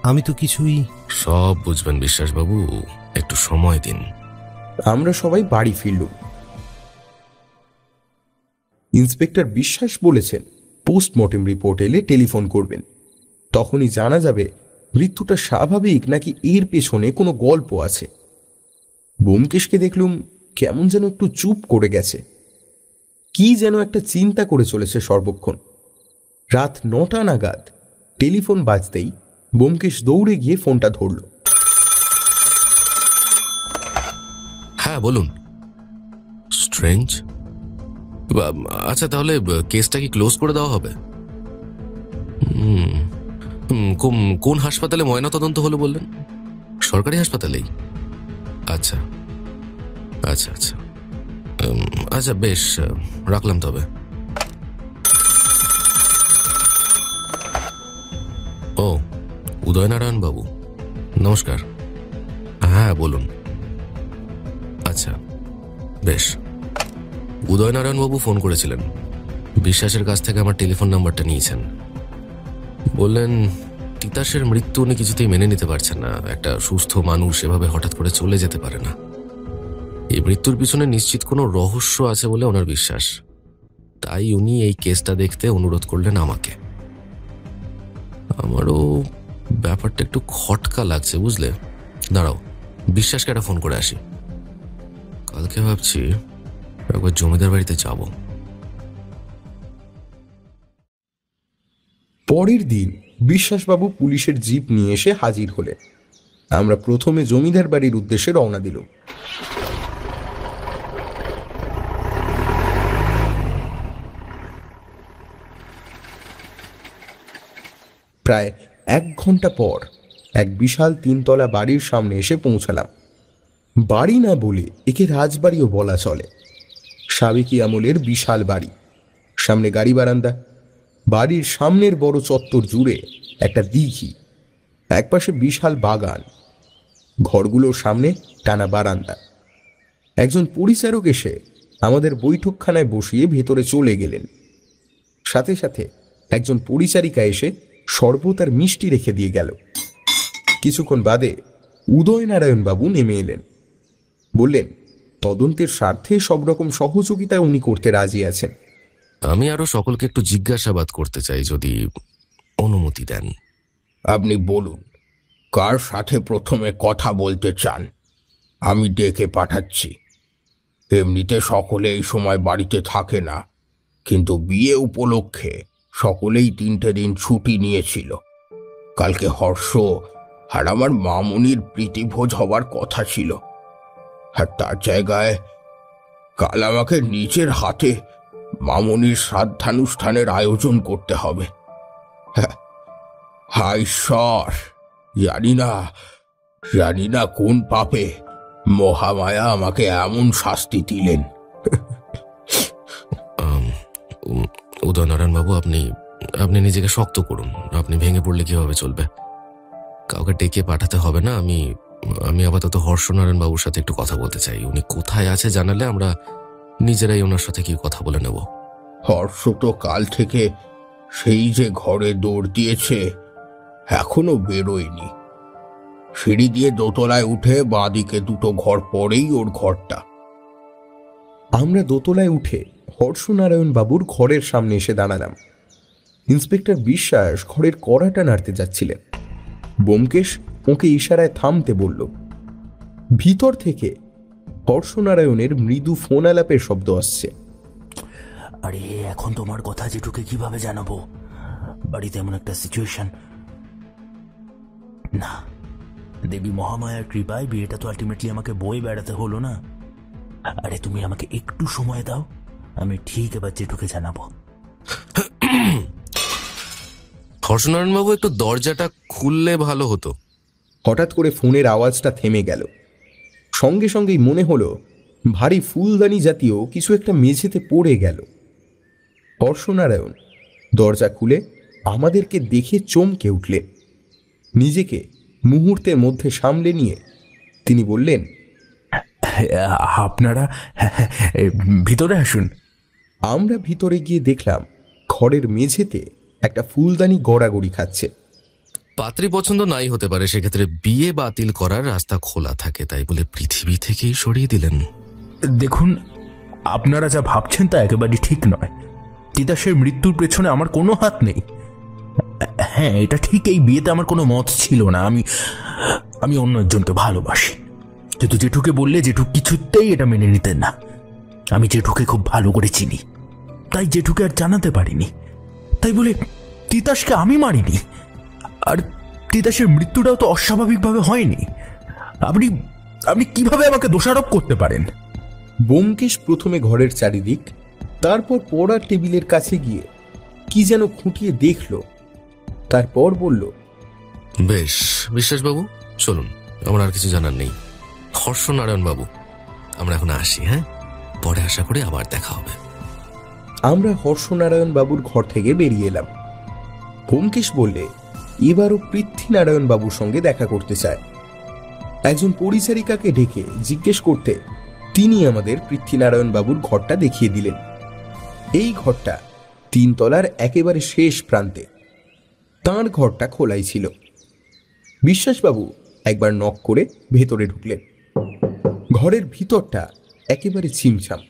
আমি তো কিছুই... সব বুঝবেন বিশ্বাসবাবু, একটু সময় দিন। আমরা সবাই বাড়ি ফিরলুম। ইন্সপেক্টর বিশ্বাস বলেছেন পোস্টমর্টেম রিপোর্ট এলে টেলিফোন করবেন। তখনই জানা যাবে মৃত্যুটা স্বাভাবিক নাকি এর পেছনে কোনো গল্প আছে। ব্যোমকেশকে দেখলুম কেমন যেন একটু চুপ করে গেছে। কি যেন একটা চিন্তা করে চলেছে সর্বক্ষণ। রাত 9টা নাগাদ টেলিফোন বাজতেই ব্যোমকেশ দৌড়ে গিয়ে ফোনটা ধরল। হ্যাঁ বলুন। স্ট্রেঞ্জ। আচ্ছা, তাহলে কেসটা কি ক্লোজ করে দেওয়া হবে? কোন হাসপাতালে ময়নাতদন্ত হলো বললেন? সরকারি হাসপাতালেই? আচ্ছা আচ্ছা আচ্ছা আচ্ছা, বেশ, রাখলাম তবে। ও, উদয়নারায়ণ বাবু, নমস্কার। হ্যাঁ বলুন। আচ্ছা, বেশ। উদয়নারায়ণ বাবু ফোন করেছিলেন। বিশ্বাসের কাছ থেকে আমার টেলিফোন নাম্বারটা নিয়েছেন। বললেন তিতাসের মৃত্যু উনি কিছুতেই মেনে নিতে পারছেন না। একটা সুস্থ মানুষ এভাবে হঠাৎ করে চলে যেতে পারে না। এই মৃত্যুর পিছনে নিশ্চিত কোনো রহস্য আছে বলে ওনার বিশ্বাস। তাই উনি এই কেসটা দেখতে অনুরোধ করলেন আমাকে। আমারও ব্যাপারটা একটু খটকা লাগছে, বুঝলে। দাঁড়াও, বিশ্বাসকে একটা ফোন করে আসি। কালকে ভাবছি একবার জমিদার বাড়িতে যাব। পরের দিন বিশ্বাসবাবু পুলিশের জিপ নিয়ে এসে হাজির হলেন। আমরা প্রথমে জমিদার বাড়ির উদ্দেশ্যে রওনা দিলাম। প্রায় 1 ঘন্টা পর এক বিশাল 3তলা বাড়ির সামনে এসে পৌঁছালাম। বাড়ি না বলে একে রাজবাড়িও বলা চলে। সাবেকি আমলের বিশাল বাড়ি, সামনে গাড়ি বারান্দা, বাড়ির সামনের বড় চত্বর জুড়ে একটা দিঘি, একপাশে বিশাল বাগান, ঘরগুলোর সামনে টানা বারান্দা। একজন পরিচারক এসে আমাদের বৈঠকখানায় বসিয়ে ভেতরে চলে গেলেন। সাথে সাথে একজন পরিচারিকা এসে শরবত আর মিষ্টি রেখে দিয়ে গেল। কিছুক্ষণ বাদে উদয়নারায়ণ বাবু নেমে এলেন। বললেন তদন্তের স্বার্থে সব রকম সহযোগিতা উনি করতে রাজি আছেন। আমি আরো সকলকে একটু জিজ্ঞাসাবাদ করতে চাই, যদি অনুমতি দেন। আপনি বলুন, কার সাথে প্রথমে কথা বলতে চান? আমি ডেকে পাঠাচ্ছি। এমনিতে সকলে এই সময় বাড়িতে থাকে না, কিন্তু বিয়ে উপলক্ষে সকলেই 3টে দিন ছুটি নিয়েছিল। কালকে হর্ষ আর আমার মামুনির প্রীতিভোজ হবার কথা ছিল, আর তার জায়গায় কাল আমাকে নিজের হাতে মামুনির শ্রাদ্ধানুষ্ঠানের আয়োজন করতে হবে। হায় ঈশ্বর, জানি না কোন পাপে মহামায়া আমাকে এমন শাস্তি দিলেন। উদয়নারায়ণ বাবু, আপনি নিজেকে শক্ত করুন। আপনি ভেঙে পড়লে কিভাবে চলবে? কাউকে ডেকে পাঠাতে হবে না। আমি আপাতত হর্ষনারায়ণ বাবুর সাথে একটু কথা বলতে চাই। উনি কোথায় আছে জানালে আমরা নিজেরাই ওনার সাথে কি কথা বলে নেব। হর্ষ তো কাল থেকে সেই যে ঘরে দৌড় দিয়েছে, এখনো বেরোয়নি। সিঁড়ি দিয়ে দোতলায় উঠে বাঁদিকে 2টো ঘর পরেই ওর ঘরটা। আমরা দোতলায় উঠে হর্ষনারায়ণ বাবুর ঘরের সামনে এসে দাঁড়ালাম। ইন্সপেক্টর বিশ্বাস ঘরের কড়াটা নাড়তে যাচ্ছিলেন। ব্যোমকেশ ওকে ইশারায় থামতে বলল। ভিতর থেকে হর্ষনারায়ণের মৃদু ফোন আলাপের শব্দ আসছে। আরে এখন তোমার কথা জেঠুকে কিভাবে জানাবো? বাড়িতে এমন একটা সিচুয়েশন। না, দেবী মহামায়ার কৃপায় বিয়েটা তো আলটিমেটলি আমাকে বয়ে বেড়াতে হলো না। আরে তুমি আমাকে একটু সময় দাও, আমি ঠিক এবার জেঠুকে জানাবো। হর্ষনারায়ণ বাবু, একটু দরজাটা খুললে ভালো হতো। হঠাৎ করে ফোনের আওয়াজটা থেমে গেল। সঙ্গে সঙ্গেই মনে হলো ভারী ফুলদানি জাতীয় কিছু একটা মেঝেতে পড়ে গেল। হর্ষনারায়ণ দরজা খুলে আমাদেরকে দেখে চমকে উঠলেন। নিজেকে মুহূর্তের মধ্যে সামলে নিয়ে তিনি বললেন, আপনারা ভিতরে আসুন। আমরা ভিতরে গিয়ে দেখলাম ঘরের মেঝেতে একটা ফুলদানি গড়াগড়ি খাচ্ছে। পাত্রী পছন্দ নাই হতে পারে, সেক্ষেত্রে বিয়ে বাতিল করার রাস্তা খোলা থাকে, তাই বলে পৃথিবী থেকেই সরিয়ে দিলেন। দেখুন, আপনারা যা ভাবছেন তা একেবারেই ঠিক নয়। তিতাসের মৃত্যুর পেছনে আমার কোনো হাত নেই। হ্যাঁ, এটা ঠিক, এই বিয়েতে আমার কোনো মত ছিল না। আমি অন্য একজনকে ভালোবাসি। কিন্তু জেঠুকে বললে জেঠু কিছুতেই এটা মেনে নিতেন না। আমি জেঠুকে খুব ভালো করে চিনি, তাই জেঠুকে আর জানাতে পারিনি। তাই বলে তিতাসকে আমি মারিনি। আর তিতাসের মৃত্যুটাও তো অস্বাভাবিকভাবে হয়নি। আপনি কিভাবে আমাকে দোষারোপ করতে পারেন? ব্যোমকেশ প্রথমে ঘরের চারিদিক, তারপর পড়ার টেবিলের কাছে গিয়ে কি যেন খুঁটিয়ে দেখল, তারপর বলল, বেশ বিশ্বাসবাবু, চলুন, আমার আর কিছু জানার নেই। হর্ষনারায়ণ বাবু, আমরা এখন আসি। হ্যাঁ, পরে আশা করি আবার দেখা হবে। আমরা হর্ষনারায়ণ বাবুর ঘর থেকে বেরিয়ে এলাম। ব্যোমকেশ বললে এবারও পৃথ্বীনারায়ণ বাবুর সঙ্গে দেখা করতে চায়। একজন পরিচারিকাকে ডেকে জিজ্ঞেস করতে তিনি আমাদের পৃথ্বীনারায়ণ বাবুর ঘরটা দেখিয়ে দিলেন। এই ঘরটা 3 তলার একেবারে শেষ প্রান্তে। তাঁর ঘরটা খোলাই ছিল। বিশ্বাসবাবু একবার নক করে ভেতরে ঢুকলেন। ঘরের ভিতরটা একেবারে ছিমছাম।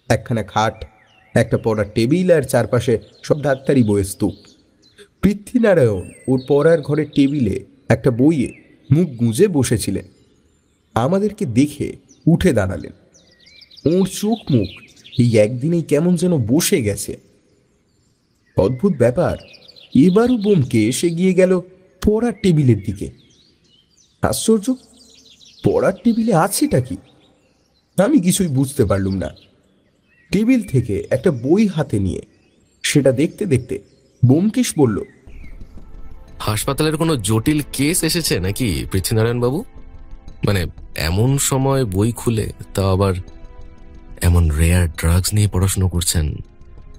একখানা খাট, একটা পড়ার টেবিল আর চারপাশে সব ডাক্তারি বইয়ের স্তূপ। পৃথ্বীনারায়ণ ওর পড়ার ঘরের টেবিলে একটা বইয়ে মুখ গুঁজে বসেছিলেন। আমাদেরকে দেখে উঠে দাঁড়ালেন। ওর চোখ মুখ এই একদিনেই কেমন যেন বসে গেছে। অদ্ভুত ব্যাপার, এবারও ব্যোমকেশ এগিয়ে গেল পড়ার টেবিলের দিকে। আশ্চর্য, পড়ার টেবিলে আছেটা কি? আমি কিছুই বুঝতে পারলুম না। টেবিল থেকে একটা বই হাতে নিয়ে সেটা দেখতে দেখতে ব্যোমকেশ বলল, হাসপাতালের কোনো জটিল কেস এসেছে নাকি পৃথ্বীনারায়ণ বাবু? মানে এমন সময় বই খুলে, তা আবার এমন রেয়ার ড্রাগস নিয়ে পড়াশোনা করছেন।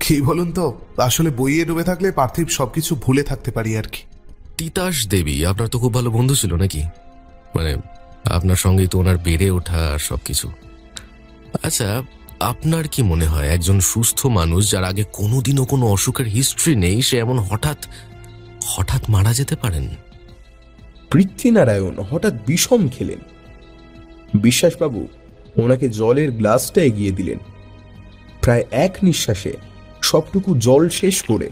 কি বলুন তো, আসলে বইয়ে ডুবে থাকলে পার্থিব সবকিছু ভুলে থাকতে পারি আর কি। তিতাস দেবী আপনার তো খুব ভালো বন্ধু ছিল নাকি? মানে আপনার সঙ্গেই তো ওনার বেড়ে ওঠা আর সবকিছু। আচ্ছা, আপনার কি মনে হয় একজন সুস্থ মানুষ যার আগে কোনোদিনও কোনো অসুখের হিস্ট্রি নেই, সে এমন হঠাৎ হঠাৎ মারা যেতে পারেন? পৃথ্বীনারায়ণ হঠাৎ বিষম খেলেন। বিশ্বাসবাবু ওনাকে জলের গ্লাসটা এগিয়ে দিলেন। প্রায় এক নিঃশ্বাসে সবটুকু জল শেষ করে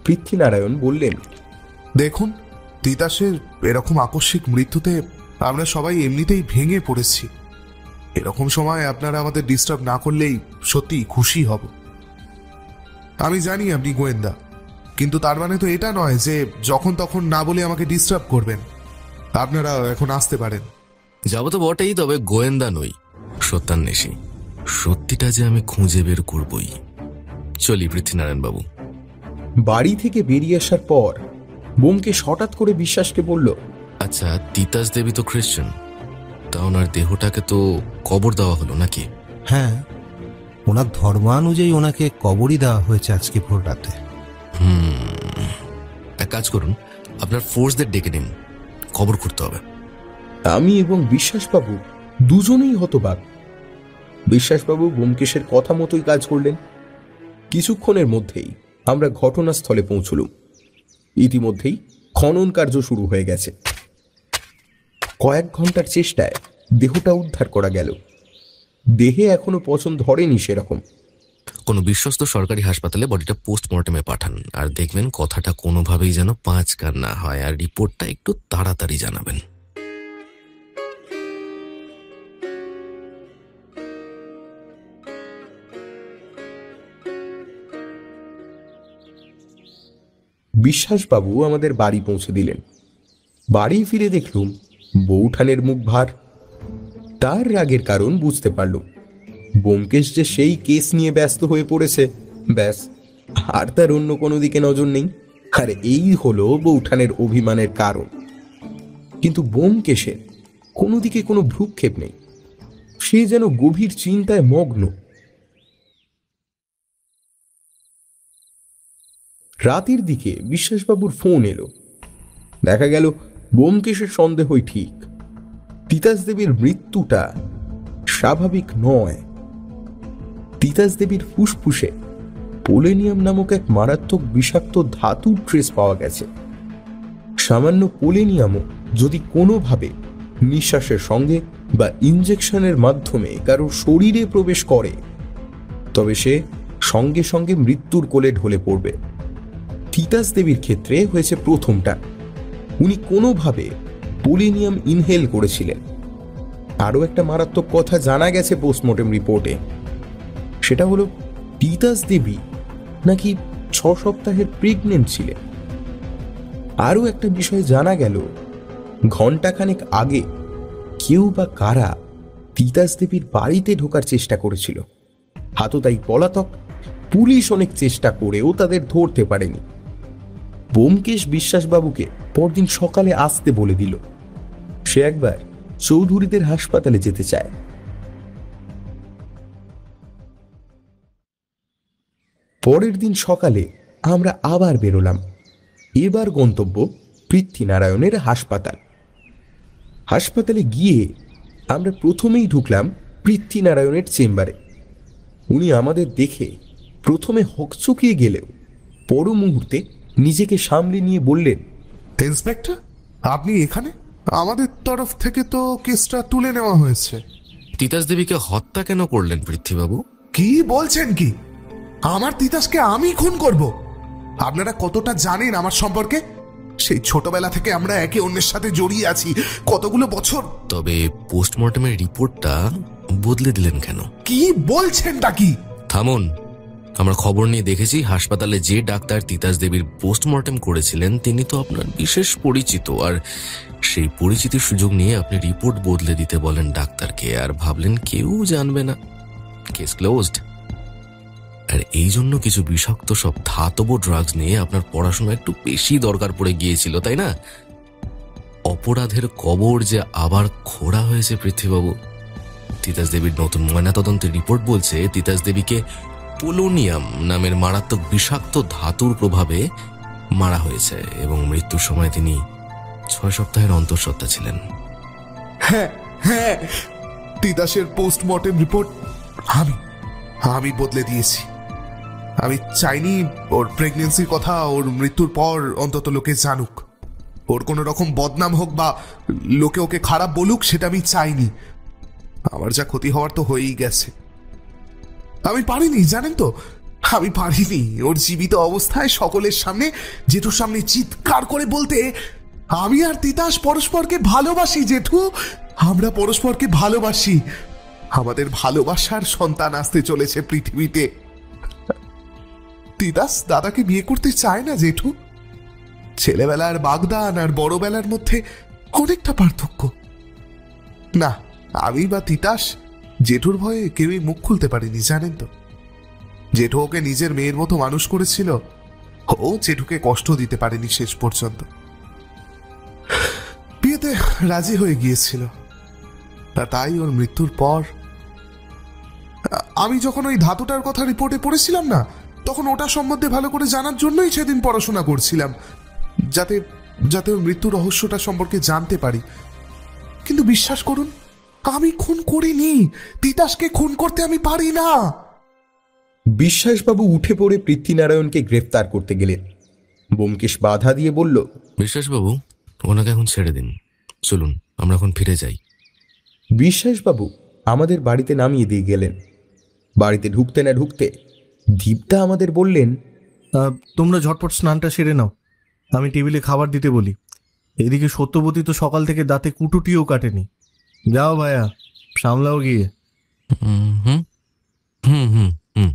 পৃথ্বীনারায়ণ বললেন, দেখুন, তিতাসের এরকম আকস্মিক মৃত্যুতে আমরা সবাই এমনিতেই ভেঙে পড়েছি। এরকম সময় আপনারা আমাদের ডিস্টার্ব না করলেই সত্যি খুশি হব। আমি জানি আপনি গোয়েন্দা, কিন্তু তার মানে তো এটা নয় যে যখন তখন না বলে আমাকে ডিস্টার্ব করবেন। আপনারা এখন আসতে পারেন। যাবো তো বটেই, তবে গোয়েন্দা নই, সত্যান্বেষী। সত্যিটা যে আমি খুঁজে বের করবই। চলি পৃথ্বীনারায়ণ বাবু। বাড়ি থেকে বেরিয়ে আসার পর বোমকেশ হঠাৎ করে বিশ্বাসকে বলল, আচ্ছা, তিতাস দেবী তো খ্রিস্টান, তা ওনার দেহটাকে তো কবর দেওয়া হলো নাকি? হ্যাঁ, ওনার ধর্মানুযায়ী ওনাকে কবরই দেওয়া হয়েছে আজকে ভোর রাতে। এক কাজ করুন, আপনার ফোর্সদের ডেকে নিন, কবর খুঁড়তে হবে। আমি এবং বিশ্বাসবাবু দুজনেই হতবাক। বিশ্বাসবাবু বোমকেশের কথা মতোই কাজ করলেন। কিছুক্ষণের মধ্যেই আমরা ঘটনাস্থলে পৌঁছলুম। ইতিমধ্যেই খনন কার্য শুরু হয়ে গেছে। কয়েক ঘন্টার চেষ্টায় দেহটা উদ্ধার করা গেল। দেহে এখনো পচন ধরেনি সেরকম। কোনো বিশ্বস্ত সরকারি হাসপাতালে বডিটা পোস্টমর্টমে পাঠান, আর দেখবেন কথাটা কোনোভাবেই যেন পাঁচ কান না হয়, আর রিপোর্টটা একটু তাড়াতাড়ি জানাবেন। বিশ্বাসবাবু আমাদের বাড়ি পৌঁছে দিলেন। বাড়ি ফিরে দেখলুম বৌঠানের মুখ ভার। তার রাগের কারণ বুঝতে পারলুম। বোমকেশ যে সেই কেস নিয়ে ব্যস্ত হয়ে পড়েছে, ব্যাস, আর তার অন্য কোনো দিকে নজর নেই। আর এই হলো বৌঠানের অভিমানের কারণ। কিন্তু বোমকেশের কোনো দিকে কোনো ভ্রুক্ষেপ নেই। সে যেন গভীর চিন্তায় মগ্ন। রাতের দিকে বিশ্বাসবাবুর ফোন এলো। দেখা গেল বোমকেশের সন্দেহই ঠিক। তিতাস দেবীর মৃত্যুটা স্বাভাবিক নয়। তিতাস দেবীর ফুসফুসে পোলেনিয়াম নামক এক মারাত্মক বিষাক্ত ধাতুর ট্রেস পাওয়া গেছে। সামান্য পোলেনিয়ামও যদি কোনোভাবে নিঃশ্বাসের সঙ্গে বা ইনজেকশনের মাধ্যমে কারো শরীরে প্রবেশ করে, তবে সে সঙ্গে সঙ্গে মৃত্যুর কোলে ঢলে পড়বে। তিতাস দেবীর ক্ষেত্রে হয়েছে প্রথমটা। উনি কোনোভাবে পোলেনিয়াম ইনহেল করেছিলেন। আরও একটা মারাত্মক কথা জানা গেছে পোস্টমর্টেম রিপোর্টে। সেটা হলো তিতাস দেবী নাকি 6 সপ্তাহের প্রেগনেন্ট ছিলেন। আরও একটা বিষয় জানা গেল, ঘণ্টাখানেক আগে কেউ বা কারা তিতাস দেবীর বাড়িতে ঢোকার চেষ্টা করেছিল। হাততাই পলাতক। পুলিশ অনেক চেষ্টা করেও তাদের ধরতে পারেনি। বোমকেশ বিশ্বাসবাবুকে পরদিন সকালে আসতে বলে দিল। সে একবার চৌধুরীদের হাসপাতালে যেতে চায়। পরের দিন সকালে আমরা আবার বেরোলাম। এবার গন্তব্য পৃথ্বীনারায়ণের হাসপাতাল। হাসপাতালে গিয়ে আমরা প্রথমেই ঢুকলাম পৃথ্বীনারায়ণের চেম্বারে। উনি আমাদের দেখে প্রথমে হকচকিয়ে গেলেও পর মুহূর্তে নিজেকে সামলে নিয়ে বললেন, ইন্সপেক্টর, আপনি এখানে? আমাদের তরফ থেকে তো কেসটা তুলে নেওয়া হয়েছে। তিতাস দেবীকে হত্যা কেন করলেন পৃথ্বীবাবু? কি বলছেন কি? আমার তিতাসকে আমি খুন করব? আপনারা কতটা জানেন আমার সম্পর্কে? সেই ছোটবেলা থেকে আমরা একে অন্যের সাথে জড়িয়ে আছি কতগুলো বছর। তবে পোস্টমর্টমের রিপোর্টটা বদলে দিলেন কেন? কি বলছেনটা কি? থামুন। আমরা খবর নিয়ে দেখেছি হাসপাতালে যে ডাক্তার তিতাস দেবীর পোস্টমর্টেম করেছিলেন তিনি তো আপনার বিশেষ পরিচিত, আর সেই পরিচিতির সুযোগ নিয়ে আপনি রিপোর্ট বদলে দিতে বলেন ডাক্তারকে, আর ভাবলেন কেউ জানবে না, কেস ক্লোজড। আর এই জন্য কিছু বিষাক্ত সব ধাতব ড্রাগস নিয়ে আপনার পড়াশোনা একটু বেশি দরকার পড়ে গিয়েছিল, তাই না? অপরাধের কবর যে আবার খোঁড়া হয়েছে পৃথ্বীবাবু। তিতাস দেবীর নতুন ময়নাতদন্তের রিপোর্ট বলছে তিতাস দেবীকে পোলোনিয়াম নামের মারাত্মক বিষাক্ত ধাতুর প্রভাবে মারা হয়েছে এবং মৃত্যুর সময় তিনি 6 সপ্তাহের অন্তঃসত্ত্বা ছিলেন। হ্যাঁ হ্যাঁ, তিতাসের পোস্টমর্টেম রিপোর্ট আমি বদলে দিয়েছি। আমি চাইনি ওর প্রেগনেন্সির কথা ওর মৃত্যুর পর অন্তত লোকে জানুক, ওর কোনো রকম বদনাম হোক বা লোকে ওকে খারাপ বলুক, সেটা আমি চাইনি। আমার যা ক্ষতি হওয়ার তো হয়েই গেছে। আমি পারিনি, জানেন তো, আমি পারিনি ওর জীবিত অবস্থায় সকলের সামনে, জেঠুর সামনে চিৎকার করে বলতে, আমি আর তিতাস পরস্পরকে ভালোবাসি জেঠু, আমরা পরস্পরকে ভালোবাসি, আমাদের ভালোবাসার সন্তান আসতে চলেছে পৃথিবীতে। তিতাস দাদাকে বিয়ে করতে চায় না জেঠু। ছেলেবেলার বাগদান আর বড়বেলার মধ্যে অনেকটা পার্থক্য। না, আমি বা তিতাস জেঠুর ভয়ে কেউই মুখ খুলতে পারিনি, জানেন তো। জেঠু ওকে নিজের মেয়ের মতো মানুষ করেছিল, ও জেঠুকে কষ্ট দিতে পারেনি শেষ পর্যন্ত। বিয়েতে রাজি হয়ে গিয়েছিল, তাই ওর মৃত্যুর পর আমি যখন ওই ধাতুটার কথা রিপোর্টে পড়েছিলাম না, তখন ওটা সম্বন্ধে ভালো করে জানার জন্যই সেদিন পড়াশোনা করছিলাম, যাতে ওর মৃত্যুর রহস্যটা সম্পর্কে জানতে পারি। কিন্তু বিশ্বাস করুন, আমি খুন করিনি, তিতাসকে খুন করতে আমি পারি না। বিশ্বাসবাবু উঠে পড়ে পৃথ্বীনারায়ণকে গ্রেফতার করতে গেলেন। ব্যোমকেশ বাধা দিয়ে বলল, বিশ্বাসবাবু, ওনাকে এখন ছেড়ে দিন, চলুন আমরা এখন ফিরে যাই। বিশ্বাসবাবু আমাদের বাড়িতে নামিয়ে দিয়ে গেলেন। বাড়িতে ঢুকতে না ঢুকতে দীপদা আমাদের বললেন, তোমরা ঝটপট স্নানটা সেরে নাও, আমি টেবিলে খাবার দিতে বলি। এদিকে সত্যবতী তো সকাল থেকে দাঁতে কুটুটিও কাটেনি। যাও ভাইয়া, সামলাও গিয়ে। হুম হুম হুম হুম হুম।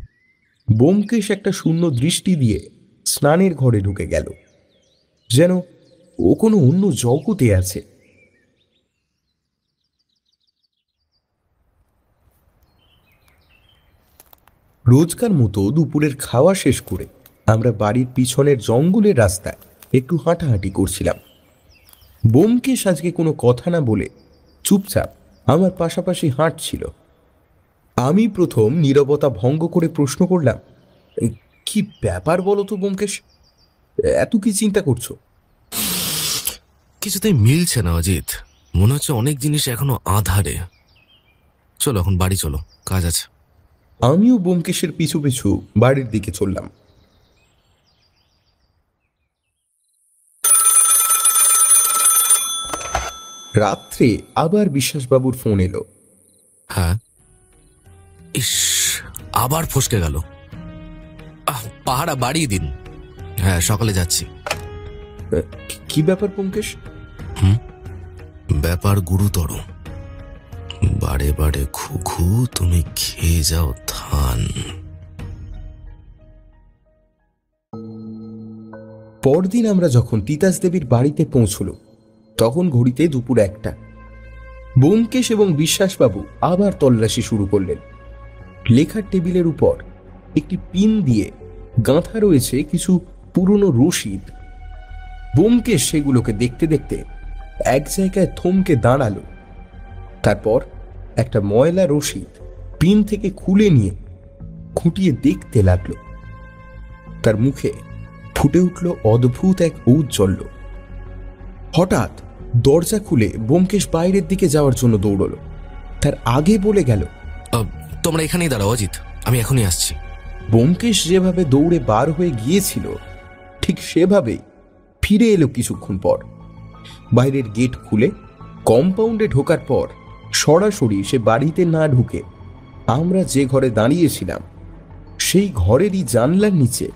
ব্যোমকেশ একটা শূন্য দৃষ্টি দিয়ে স্নানের ঘরে ঢুকে গেল, যেন ও কোনো অন্য জগতে আছে। রোজকার মতো দুপুরের খাওয়া শেষ করে আমরা বাড়ির পিছনের জঙ্গলের রাস্তায় একটু হাঁটাহাঁটি করছিলাম। ব্যোমকেশ আজকে কোনো কথা না বলে চুপচাপ আমার পাশাপাশি হাঁটছিল। আমি প্রথম নীরবতা ভঙ্গ করে প্রশ্ন করলাম, কি ব্যাপার বলো তো ব্যোমকেশ, এত কি চিন্তা করছো? কিছুতেই মিলছে না অজিত, মনে হচ্ছে অনেক জিনিস এখনো আধারে। চলো এখন বাড়ি চলো, কাজ আছে। আমিও ব্যোমকেশের পিছু পিছু বাড়ির দিকে চললাম। রাত্রে আবার বিশ্বাসবাবুর ফোন এলো। হ্যাঁ, ইস, আবার ফসকে গেল। পাহাড়া বাড়িয়ে দিন। হ্যাঁ, সকালে যাচ্ছি। কি ব্যাপার ব্যোমকেশ? ব্যাপার গুরুতর। বারে বারে ঘুঘু তুমি খেয়ে যাও ধান। পরদিন আমরা যখন তিতাস দেবীর বাড়িতে পৌঁছল, তখন ঘড়িতে দুপুর 1টা। ব্যোমকেশ এবং বিশ্বাসবাবু আবার তল্লাশি শুরু করলেন। লেখার টেবিলের উপর একটি পিন দিয়ে গাঁথা রয়েছে কিছু পুরনো রসিদ। ব্যোমকেশ সেগুলোকে দেখতে দেখতে এক জায়গায় থমকে দাঁড়ালো। তারপর একটা ময়লা রসিদ পিন থেকে খুলে নিয়ে খুঁটিয়ে দেখতে লাগলো। তার মুখে ফুটে উঠল অদ্ভুত এক ঔজ্জ্বল্য। হঠাৎ দরজা খুলে ব্যোমকেশ বাইরের দিকে যাওয়ার জন্য দৌড়লো। তার আগে বলে গেল, তোমরা এখানেই দাঁড়াও অজিত, আমি এখনই আসছি। ব্যোমকেশ যেভাবে দৌড়ে বার হয়ে গিয়েছিল ঠিক সেভাবেই ফিরে এলো কিছুক্ষণ পর। বাইরের গেট খুলে কম্পাউন্ডে ঢোকার পর সরাসরি সে বাড়িতে না ঢুকে আমরা যে ঘরে দাঁড়িয়েছিলাম সেই ঘরেরই জানলার নিচে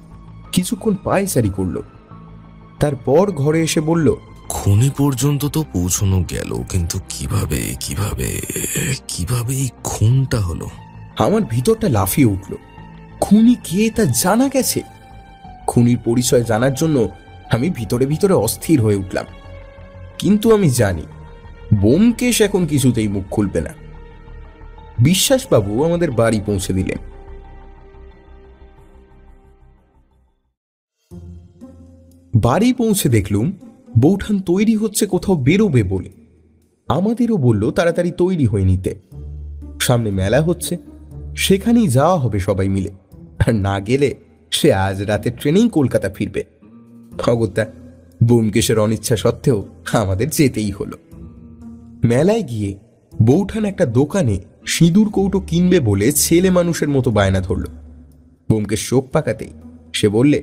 কিছুক্ষণ পায়চারি করলো। তারপর ঘরে এসে বলল, খনি পর্যন্ত তো পৌঁছানো গেল, কিন্তু কিভাবে কিভাবে কিভাবে এই খুনটা হলো? আমার ভিতরটা লাফিয়ে উঠল। খুনি কে তা জানা গেছে। খুনির পরিচয় জানার জন্য আমি ভিতরে ভিতরে অস্থির হয়ে উঠলাম। কিন্তু আমি জানি ব্যোমকেশ এখন কিছুতেই মুখ খুলবে না। বিশ্বাসবাবু আমাদের বাড়ি পৌঁছে দিলেন। বাড়ি পৌঁছে দেখলুম বৌঠান তৈরি হচ্ছে কোথাও বেরোবে বলে। আমাদেরও বলল তাড়াতাড়ি তৈরি হয়ে নিতে, সামনে মেলা হচ্ছে, সেখানেই যাওয়া হবে সবাই মিলে। আর না গেলে সে আজ রাতে ট্রেনেই কলকাতা ফিরবে। অগত্যা ব্যোমকেশের অনিচ্ছা সত্ত্বেও আমাদের যেতেই হলো। মেলায় গিয়ে বৌঠান একটা দোকানে সিঁদুর কৌটো কিনবে বলে ছেলে মানুষের মতো বায়না ধরল। ব্যোমকেশ চোখ পাকাতেই সে বললে,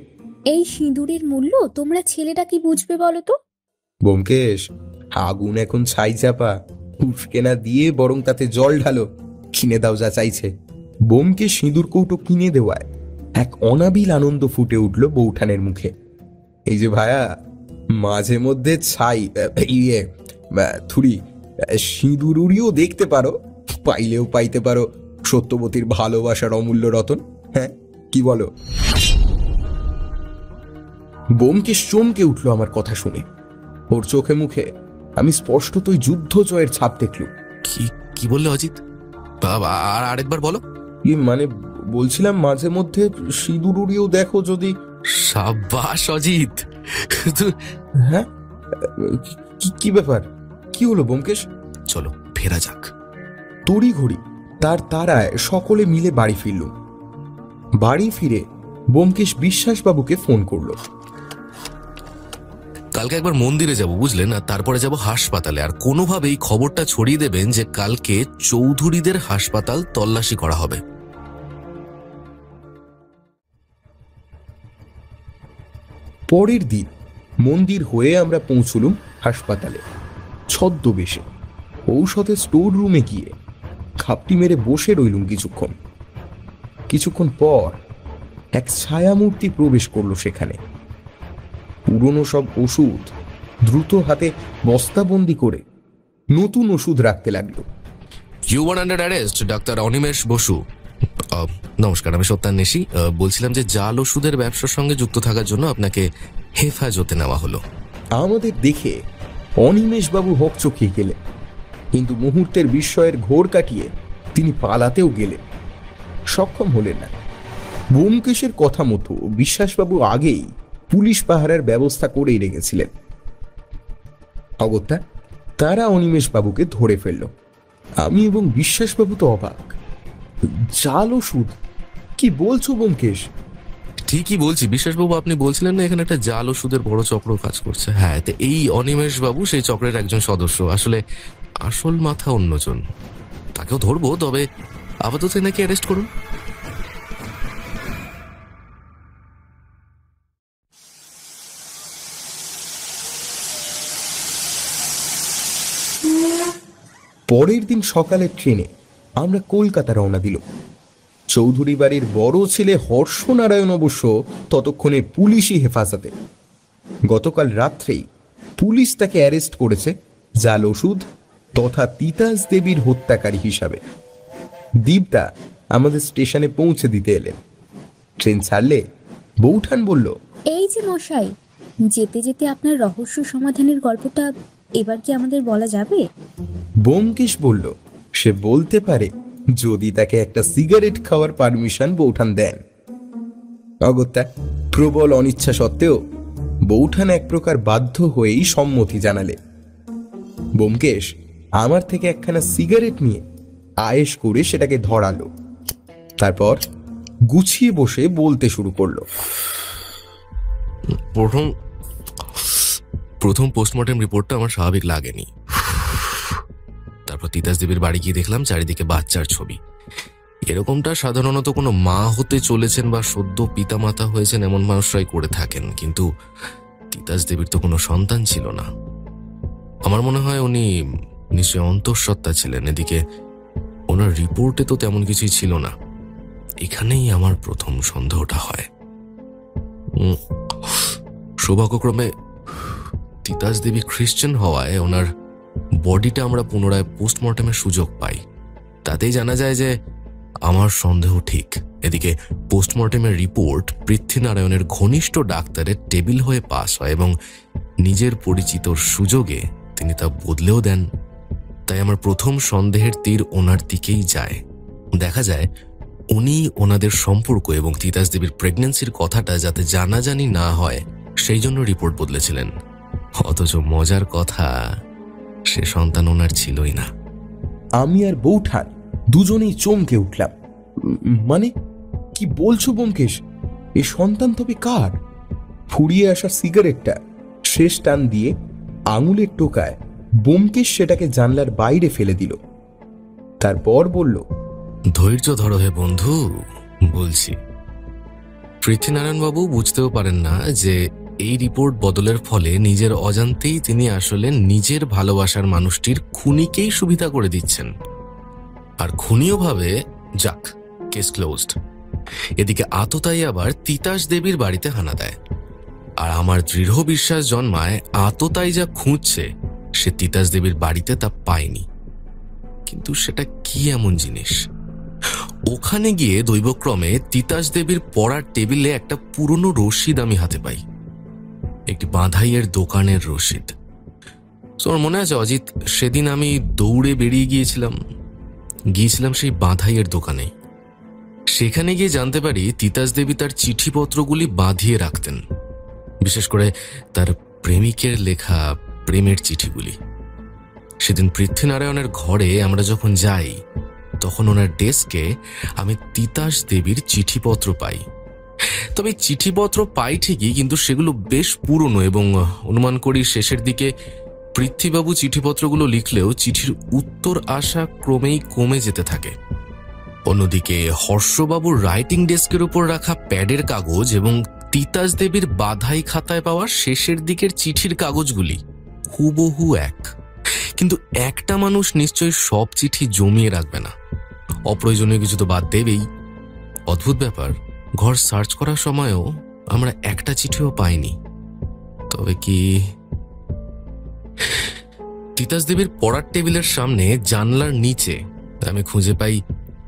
এই সিঁদুরের মূল্য তোমরা ছেলেটা কি বুঝবে বলো তো? ব্যোমকেশ, আগুন এখন ছাই চাপা, উস্কে না দিয়ে বরং তাতে জল ঢালো, কিনে দাও যা চাইছে। ব্যোমকেশ সিঁদুর কৌটো কিনে দেওয়ায় এক অনাবিল আনন্দ ফুটে উঠল বৌঠানের মুখে। এই যে ভায়া, মাঝে মধ্যে ছাই থুড়ি সিঁদুর উড়িও দেখতে পারো, পাইলেও পাইতে পারো সত্যবতীর ভালোবাসার অমূল্য রতন। হ্যাঁ, কি বলো? ব্যোমকেশ চমকে উঠল আমার কথা শুনে। ওর চোখে মুখে আমি স্পষ্টতই যুদ্ধ জয়ের ছাপ দেখলুম। কি কি বললে অজিত? আর আরেকবার বলো। মানে বলছিলাম, মাঝে মধ্যে সিঁদুর উড়িও দেখো যদি। সাবাস অজিত। হ্যাঁ, কি ব্যাপার? কি হলো ব্যোমকেশ? চলো ফেরা যাক। তড়ি ঘড়ি তার তারায় সকলে মিলে বাড়ি ফিরলুম। বাড়ি ফিরে ব্যোমকেশ বিশ্বাসবাবুকে ফোন করল। কালকে একবার মন্দিরে যাব বুঝলেন, আর তারপরে যাব হাসপাতালে। আর কোনোভাবেই খবরটা ছড়িয়ে দেবেন যে কালকে চৌধুরীদের হাসপাতাল তল্লাশি করা হবে। পরের দিন মন্দির হয়ে আমরা পৌঁছলুম হাসপাতালে ছদ্মবেশে। ঔষধের স্টোর রুমে গিয়ে খাপটি মেরে বসে রইলুম কিছুক্ষণ পর এক ছায়ামূর্তি প্রবেশ করলো সেখানে। পুরনো সব ওষুধ দ্রুত হাতে বস্তাবন্দি করে নতুন ওষুধ রাখতে লাগলো। You are under arrest doctor Animesh Basu. নমস্কার, আমি সত্যান্বেষী। বলছিলাম যে জাল ওষুধের ব্যবসার সঙ্গে যুক্ত থাকার জন্য আপনাকে হেফাজতে নেওয়া হলো। আমাদের দেখে অনিমেষবাবু হকচকিয়ে গেলেন, কিন্তু মুহূর্তের বিস্ময়ের ঘোর কাটিয়ে তিনি পালাতেও গেলেন, সক্ষম হলেন না। ব্যোমকেশের কথা মতো বিশ্বাসবাবু আগেই পুলিশ পাহারার ব্যবস্থা করেই রেখেছিলেন। অগত্যা তারা অনিমেষবাবুকে ধরে ফেলল। আমি এবং বিশ্বাসবাবু তো অবাক। জাল ওষুধ? কি বলছো ব্যোমকেশ? ঠিকই বলছি বিশ্বাসবাবু, আপনি বলছিলেন না এখানে একটা জাল ওষুধের বড় চক্র কাজ করছে? হ্যাঁ, তো এই অনিমেষ বাবু সেই চক্রের একজন সদস্য। আসলে আসল মাথা অন্যজন। তাকেও ধরবো, তবে আপাতত নাকি অ্যারেস্ট করুন। পরের দিন সকালের ট্রেনে আমরা কলকাতা রওনা দিল। চৌধুরী বাড়ির বড় ছেলে হর্ষনারায়ণ অবশ্য ততক্ষণে পুলিশি হেফাজতে। গতকাল রাত্রেই পুলিশ তাকে অ্যারেস্ট করেছে জাল ওষুধ তথা তিতাস দেবীর হত্যাকারী হিসাবে। দীপদা আমাদের স্টেশনে পৌঁছে দিতে এলেন। ট্রেন ছাড়লে বৌঠান বলল, এই যে মশাই, যেতে যেতে আপনার রহস্য সমাধানের গল্পটা এবার কি আমাদের বলা যাবে? ব্যোমকেশ বলল সে বলতে পারে যদি তাকে একটা সিগারেট খাওয়ার পারমিশন বৌঠান দেন। অগত্যা প্রবল অনিচ্ছা সত্ত্বেও বৌঠান এক প্রকার বাধ্য হয়েই সম্মতি জানালে। ব্যোমকেশ আমার থেকে একখানা সিগারেট নিয়ে আয়েশ করে সেটাকে ধরালো। তারপর গুছিয়ে বসে বলতে শুরু করলো। প্রথম পোস্টমর্টেম রিপোর্টটা আমার স্বাভাবিক লাগেনি। তারপর তিতাস দেবীর বাড়ি গিয়ে দেখলাম চারিদিকে বাচ্চার ছবি। এরকমটা সাধারণত কোনো মা হতে চলেছেন বা সদ্য পিতামাতা হয়েছেন এমন মানুষরাই করে থাকেন, কিন্তু তিতাস দেবীর তো কোনো সন্তান ছিল না। আমার মনে হয় উনি নিশ্চয়ই অন্তঃসত্ত্বা ছিলেন। এদিকে ওনার রিপোর্টে তো তেমন কিছুই ছিল না। এখানেই আমার প্রথম সন্দেহটা হয়। সৌভাগ্যক্রমে তিতাস দেবী খ্রিস্টান হওয়ায় ওনার বডিটা আমরা পুনরায় পোস্টমর্টমের সুযোগ পাই। তাতেই জানা যায় যে আমার সন্দেহ ঠিক। এদিকে পোস্টমর্টমের রিপোর্ট পৃথ্বীনারায়ণের ঘনিষ্ঠ ডাক্তারের টেবিল হয়ে পাস হয় এবং নিজের পরিচিতর সুযোগে তিনি তা বদলেও দেন। তাই আমার প্রথম সন্দেহের তীর ওনার দিকেই যায়। দেখা যায় উনি ওনাদের সম্পর্ক এবং তিতাস দেবীর প্রেগন্যান্সির কথাটা যাতে জানাজানি না হয় সেই জন্য রিপোর্ট বদলেছিলেন। অথচ মজার কথা, সে সন্তান ওনার ছিলই না। আমি আর বৌঠান দুজনেই চমকে উঠলাম। মানে কি বলছো ব্যোমকেশ? এ সন্তান তবে কার? ফুরিয়ে আসা সিগারেটটা শেষ টান দিয়ে আঙুলের টোকায় ব্যোমকেশ সেটাকে জানলার বাইরে ফেলে দিল। তারপর বলল, ধৈর্য ধরো হে বন্ধু, বলছি। পৃথ্বীনারায়ণ বাবু বুঝতেও পারেন না যে এই রিপোর্ট বদলের ফলে নিজের অজান্তেই তিনি আসলে নিজের ভালোবাসার মানুষটির খুনিকেই সুবিধা করে দিচ্ছেন। আর খুনিও ভাবে যাক, কেস ক্লোজড। এদিকে আততায়ী আবার তিতাস দেবীর বাড়িতে হানা দেয়। আর আমার দৃঢ় বিশ্বাস জন্মায় আততায়ী যা খুঁজছে সে তিতাস দেবীর বাড়িতে তা পায়নি। কিন্তু সেটা কি এমন জিনিস? ওখানে গিয়ে দৈবক্রমে তিতাস দেবীর পড়ার টেবিলে একটা পুরনো রসিদ আমি হাতে পাই, একটি বাঁধাইয়ের দোকানের রসিদ। তোমার মনে আছে অজিত, সেদিন আমি দৌড়ে বেরিয়ে গিয়েছিলাম সেই বাঁধাইয়ের দোকানে। সেখানে গিয়ে জানতে পারি তিতাস দেবী তার চিঠিপত্রগুলি বাঁধিয়ে রাখতেন, বিশেষ করে তার প্রেমিকের লেখা প্রেমের চিঠিগুলি। সেদিন পৃথ্বীনারায়ণের ঘরে আমরা যখন যাই তখন ওনার ডেস্কে আমি তিতাস দেবীর চিঠিপত্র পাই। তবে চিঠিপত্র পাই ঠিকই, কিন্তু সেগুলো বেশ পুরনো এবং অনুমান করি শেষের দিকে পৃথ্বীবাবু চিঠিপত্রগুলো লিখলেও চিঠির উত্তর আসা ক্রমেই কমে যেতে থাকে। অন্যদিকে হর্ষবাবুর রাইটিং ডেস্কের উপর রাখা প্যাডের কাগজ এবং তিতাস দেবীর বাধাই খাতায় পাওয়া শেষের দিকের চিঠির কাগজগুলি হুবহু এক। কিন্তু একটা মানুষ নিশ্চয়ই সব চিঠি জমিয়ে রাখবে না, অপ্রয়োজনীয় কিছু তো বাদ দেবেই। অদ্ভুত ব্যাপার, ঘর সার্চ করার সময়ও আমরা একটা চিঠিও পাইনি। তবে কি তিতাস দেবীর পড়ার টেবিলের সামনে জানলার নিচে আমি খুঁজে পাই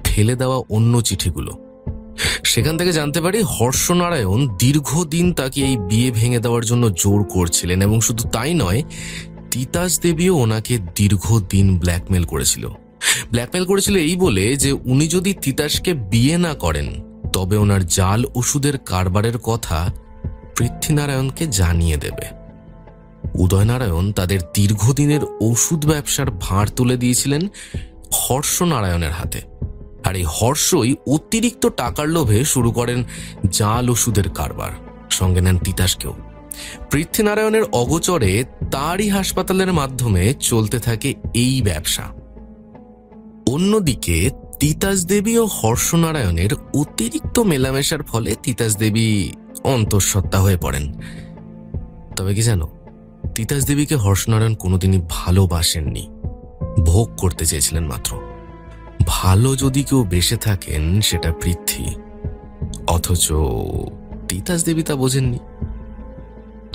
ফেলে দেওয়া অন্য চিঠিগুলো। সেখান থেকে জানতে পারি হর্ষনারায়ণ দীর্ঘদিন তাকে এই বিয়ে ভেঙে দেওয়ার জন্য জোর করছিলেন, এবং শুধু তাই নয়, তিতাস দেবীও ওনাকে দীর্ঘদিন ব্ল্যাকমেল করেছিল এই বলে যে উনি যদি তিতাসকে বিয়ে না করেন তবে ওনার জাল ওষুধের কারবারের কথা পৃথ্বীনারায়ণকে জানিয়ে দেবে। উদয়নারায়ণ তাদের দীর্ঘদিনের ওষুধ ব্যবসার ভার তুলে দিয়েছিলেন হর্ষনারায়ণের হাতে, আর এই হর্ষই অতিরিক্ত টাকার লোভে শুরু করেন জাল ওষুধের কারবার, সঙ্গে নেন তিতাসকেও। পৃথ্বীনারায়ণের অগোচরে তারই হাসপাতালের মাধ্যমে চলতে থাকে এই ব্যবসা। অন্যদিকে তিতাস দেবী ও হর্ষনারায়ণের অতিরিক্ত মেলামেশার ফলে তিতাস দেবী অন্তঃসত্ত্বা হয়ে পড়েন। তবে কি জানো, তিতাস দেবীকে হর্ষনারায়ণ কোনোদিনই ভালোবাসেননি, ভোগ করতে চেয়েছিলেন মাত্র। ভালো যদি কেউ বেসে থাকেন সেটা পৃথ্বী, অথচ তিতাস দেবী তা বোঝেননি।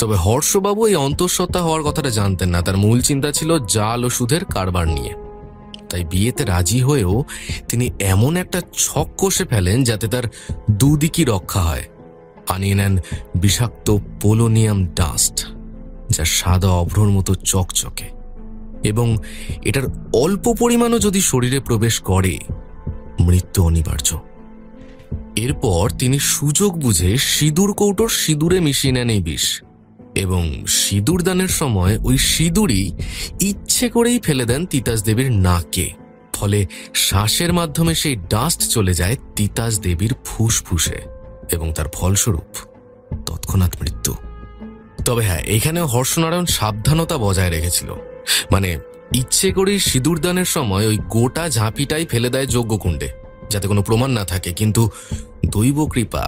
তবে হর্ষবাবু এই অন্তঃসত্ত্বা হওয়ার কথাটা জানতেন না, তার মূল চিন্তা ছিল জাল ওষুধের কারবার নিয়ে। তাই বিয়েতে রাজি হয়েও তিনি এমন একটা ছক কষে ফেলেন যাতে তার দুদিকই রক্ষা হয়। আনিয়ে নেন বিষাক্ত পোলোনিয়াম ডাস্ট, যা সাদা অভ্রর মতো চকচকে, এবং এটার অল্প পরিমাণও যদি শরীরে প্রবেশ করে মৃত্যু অনিবার্য। এরপর তিনি সুযোগ বুঝে সিঁদুর কৌটোর সিঁদুরে মিশিয়ে নেন এই বিষ, এবং সিঁদুর দানের সময় ওই সিঁদুরই ইচ্ছে করেই ফেলে দেন তিতাস দেবীর নাকে। ফলে শ্বাসের মাধ্যমে সেই ডাস্ট চলে যায় তিতাস দেবীর ফুসফুসে, এবং তার ফলস্বরূপ তৎক্ষণাৎ মৃত্যু। তবে হ্যাঁ, এখানেও হর্ষনারায়ণ সাবধানতা বজায় রেখেছিল, মানে ইচ্ছে করেই সিঁদুর দানের সময় ওই গোটা ঝাঁপিটাই ফেলে দেয় যজ্ঞকুণ্ডে, যাতে কোনো প্রমাণ না থাকে। কিন্তু দৈব কৃপা,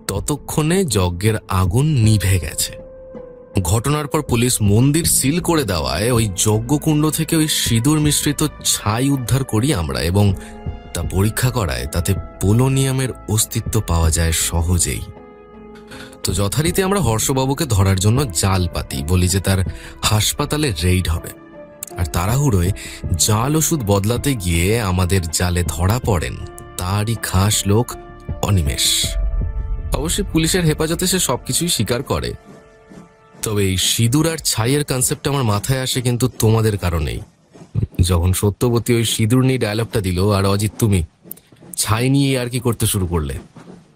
ততক্ষণে যজ্ঞের আগুন নিভে গেছে। ঘটনার পর পুলিশ মন্দির সিল করে দেওয়ায় ওই যজ্ঞকুণ্ড থেকে ওই সিঁদুর মিশ্রিত ছাই উদ্ধার করি আমরা, এবং তা পরীক্ষা করায় তাতে পোলোনিয়ামের অস্তিত্ব পাওয়া যায় সহজেই। তো যথারীতি আমরা হর্ষবাবুকে ধরার জন্য জাল পাতি, বলি যে তার হাসপাতালে রেইড হবে, আর তাড়াহুড়োয় জাল ওষুধ বদলাতে গিয়ে আমাদের জালে ধরা পড়েন তারই খাস লোক অনিমেষ। অবশ্যই পুলিশের হেফাজতে সে সবকিছুই স্বীকার করে। তবে এই সিঁদুর আর ছাইয়ের কনসেপ্ট আমার মাথায় আসে কিন্তু তোমাদের কারণেই। যখন সত্যবতী ওই সিঁদুর নিয়ে ডায়লগটা দিল আর অজিত তুমি ছাই নিয়ে আর কি করতে শুরু করলে,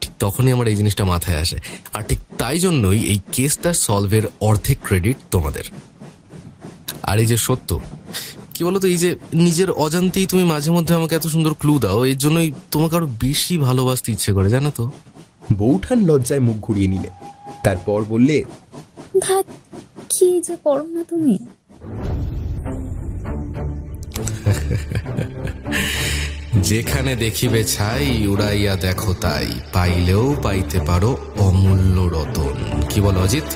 ঠিক তখনই আমার এই জিনিসটা মাথায় আসে। আর ঠিক তাই জন্যই এই কেসটা সলভের অর্ধেক ক্রেডিট তোমাদের। আর এই যে সত্য, কি বলতো, এই যে নিজের অজান্তেই তুমি মাঝে মধ্যে আমাকে এত সুন্দর ক্লু দাও, এর জন্যই তোমাকে আরো বেশি ভালোবাসতে ইচ্ছে করে, জানো তো। বৌঠান লজ্জায় মুখ ঘুরিয়ে নিলে। তারপর বললে, ধ্যাৎ, কি যে করো না তুমি। যেখানে দেখিবে ছাই উড়াইয়া দেখো তাই, পাইলেও পাইতে পারো অমূল্য রতন। কি বল অজিত?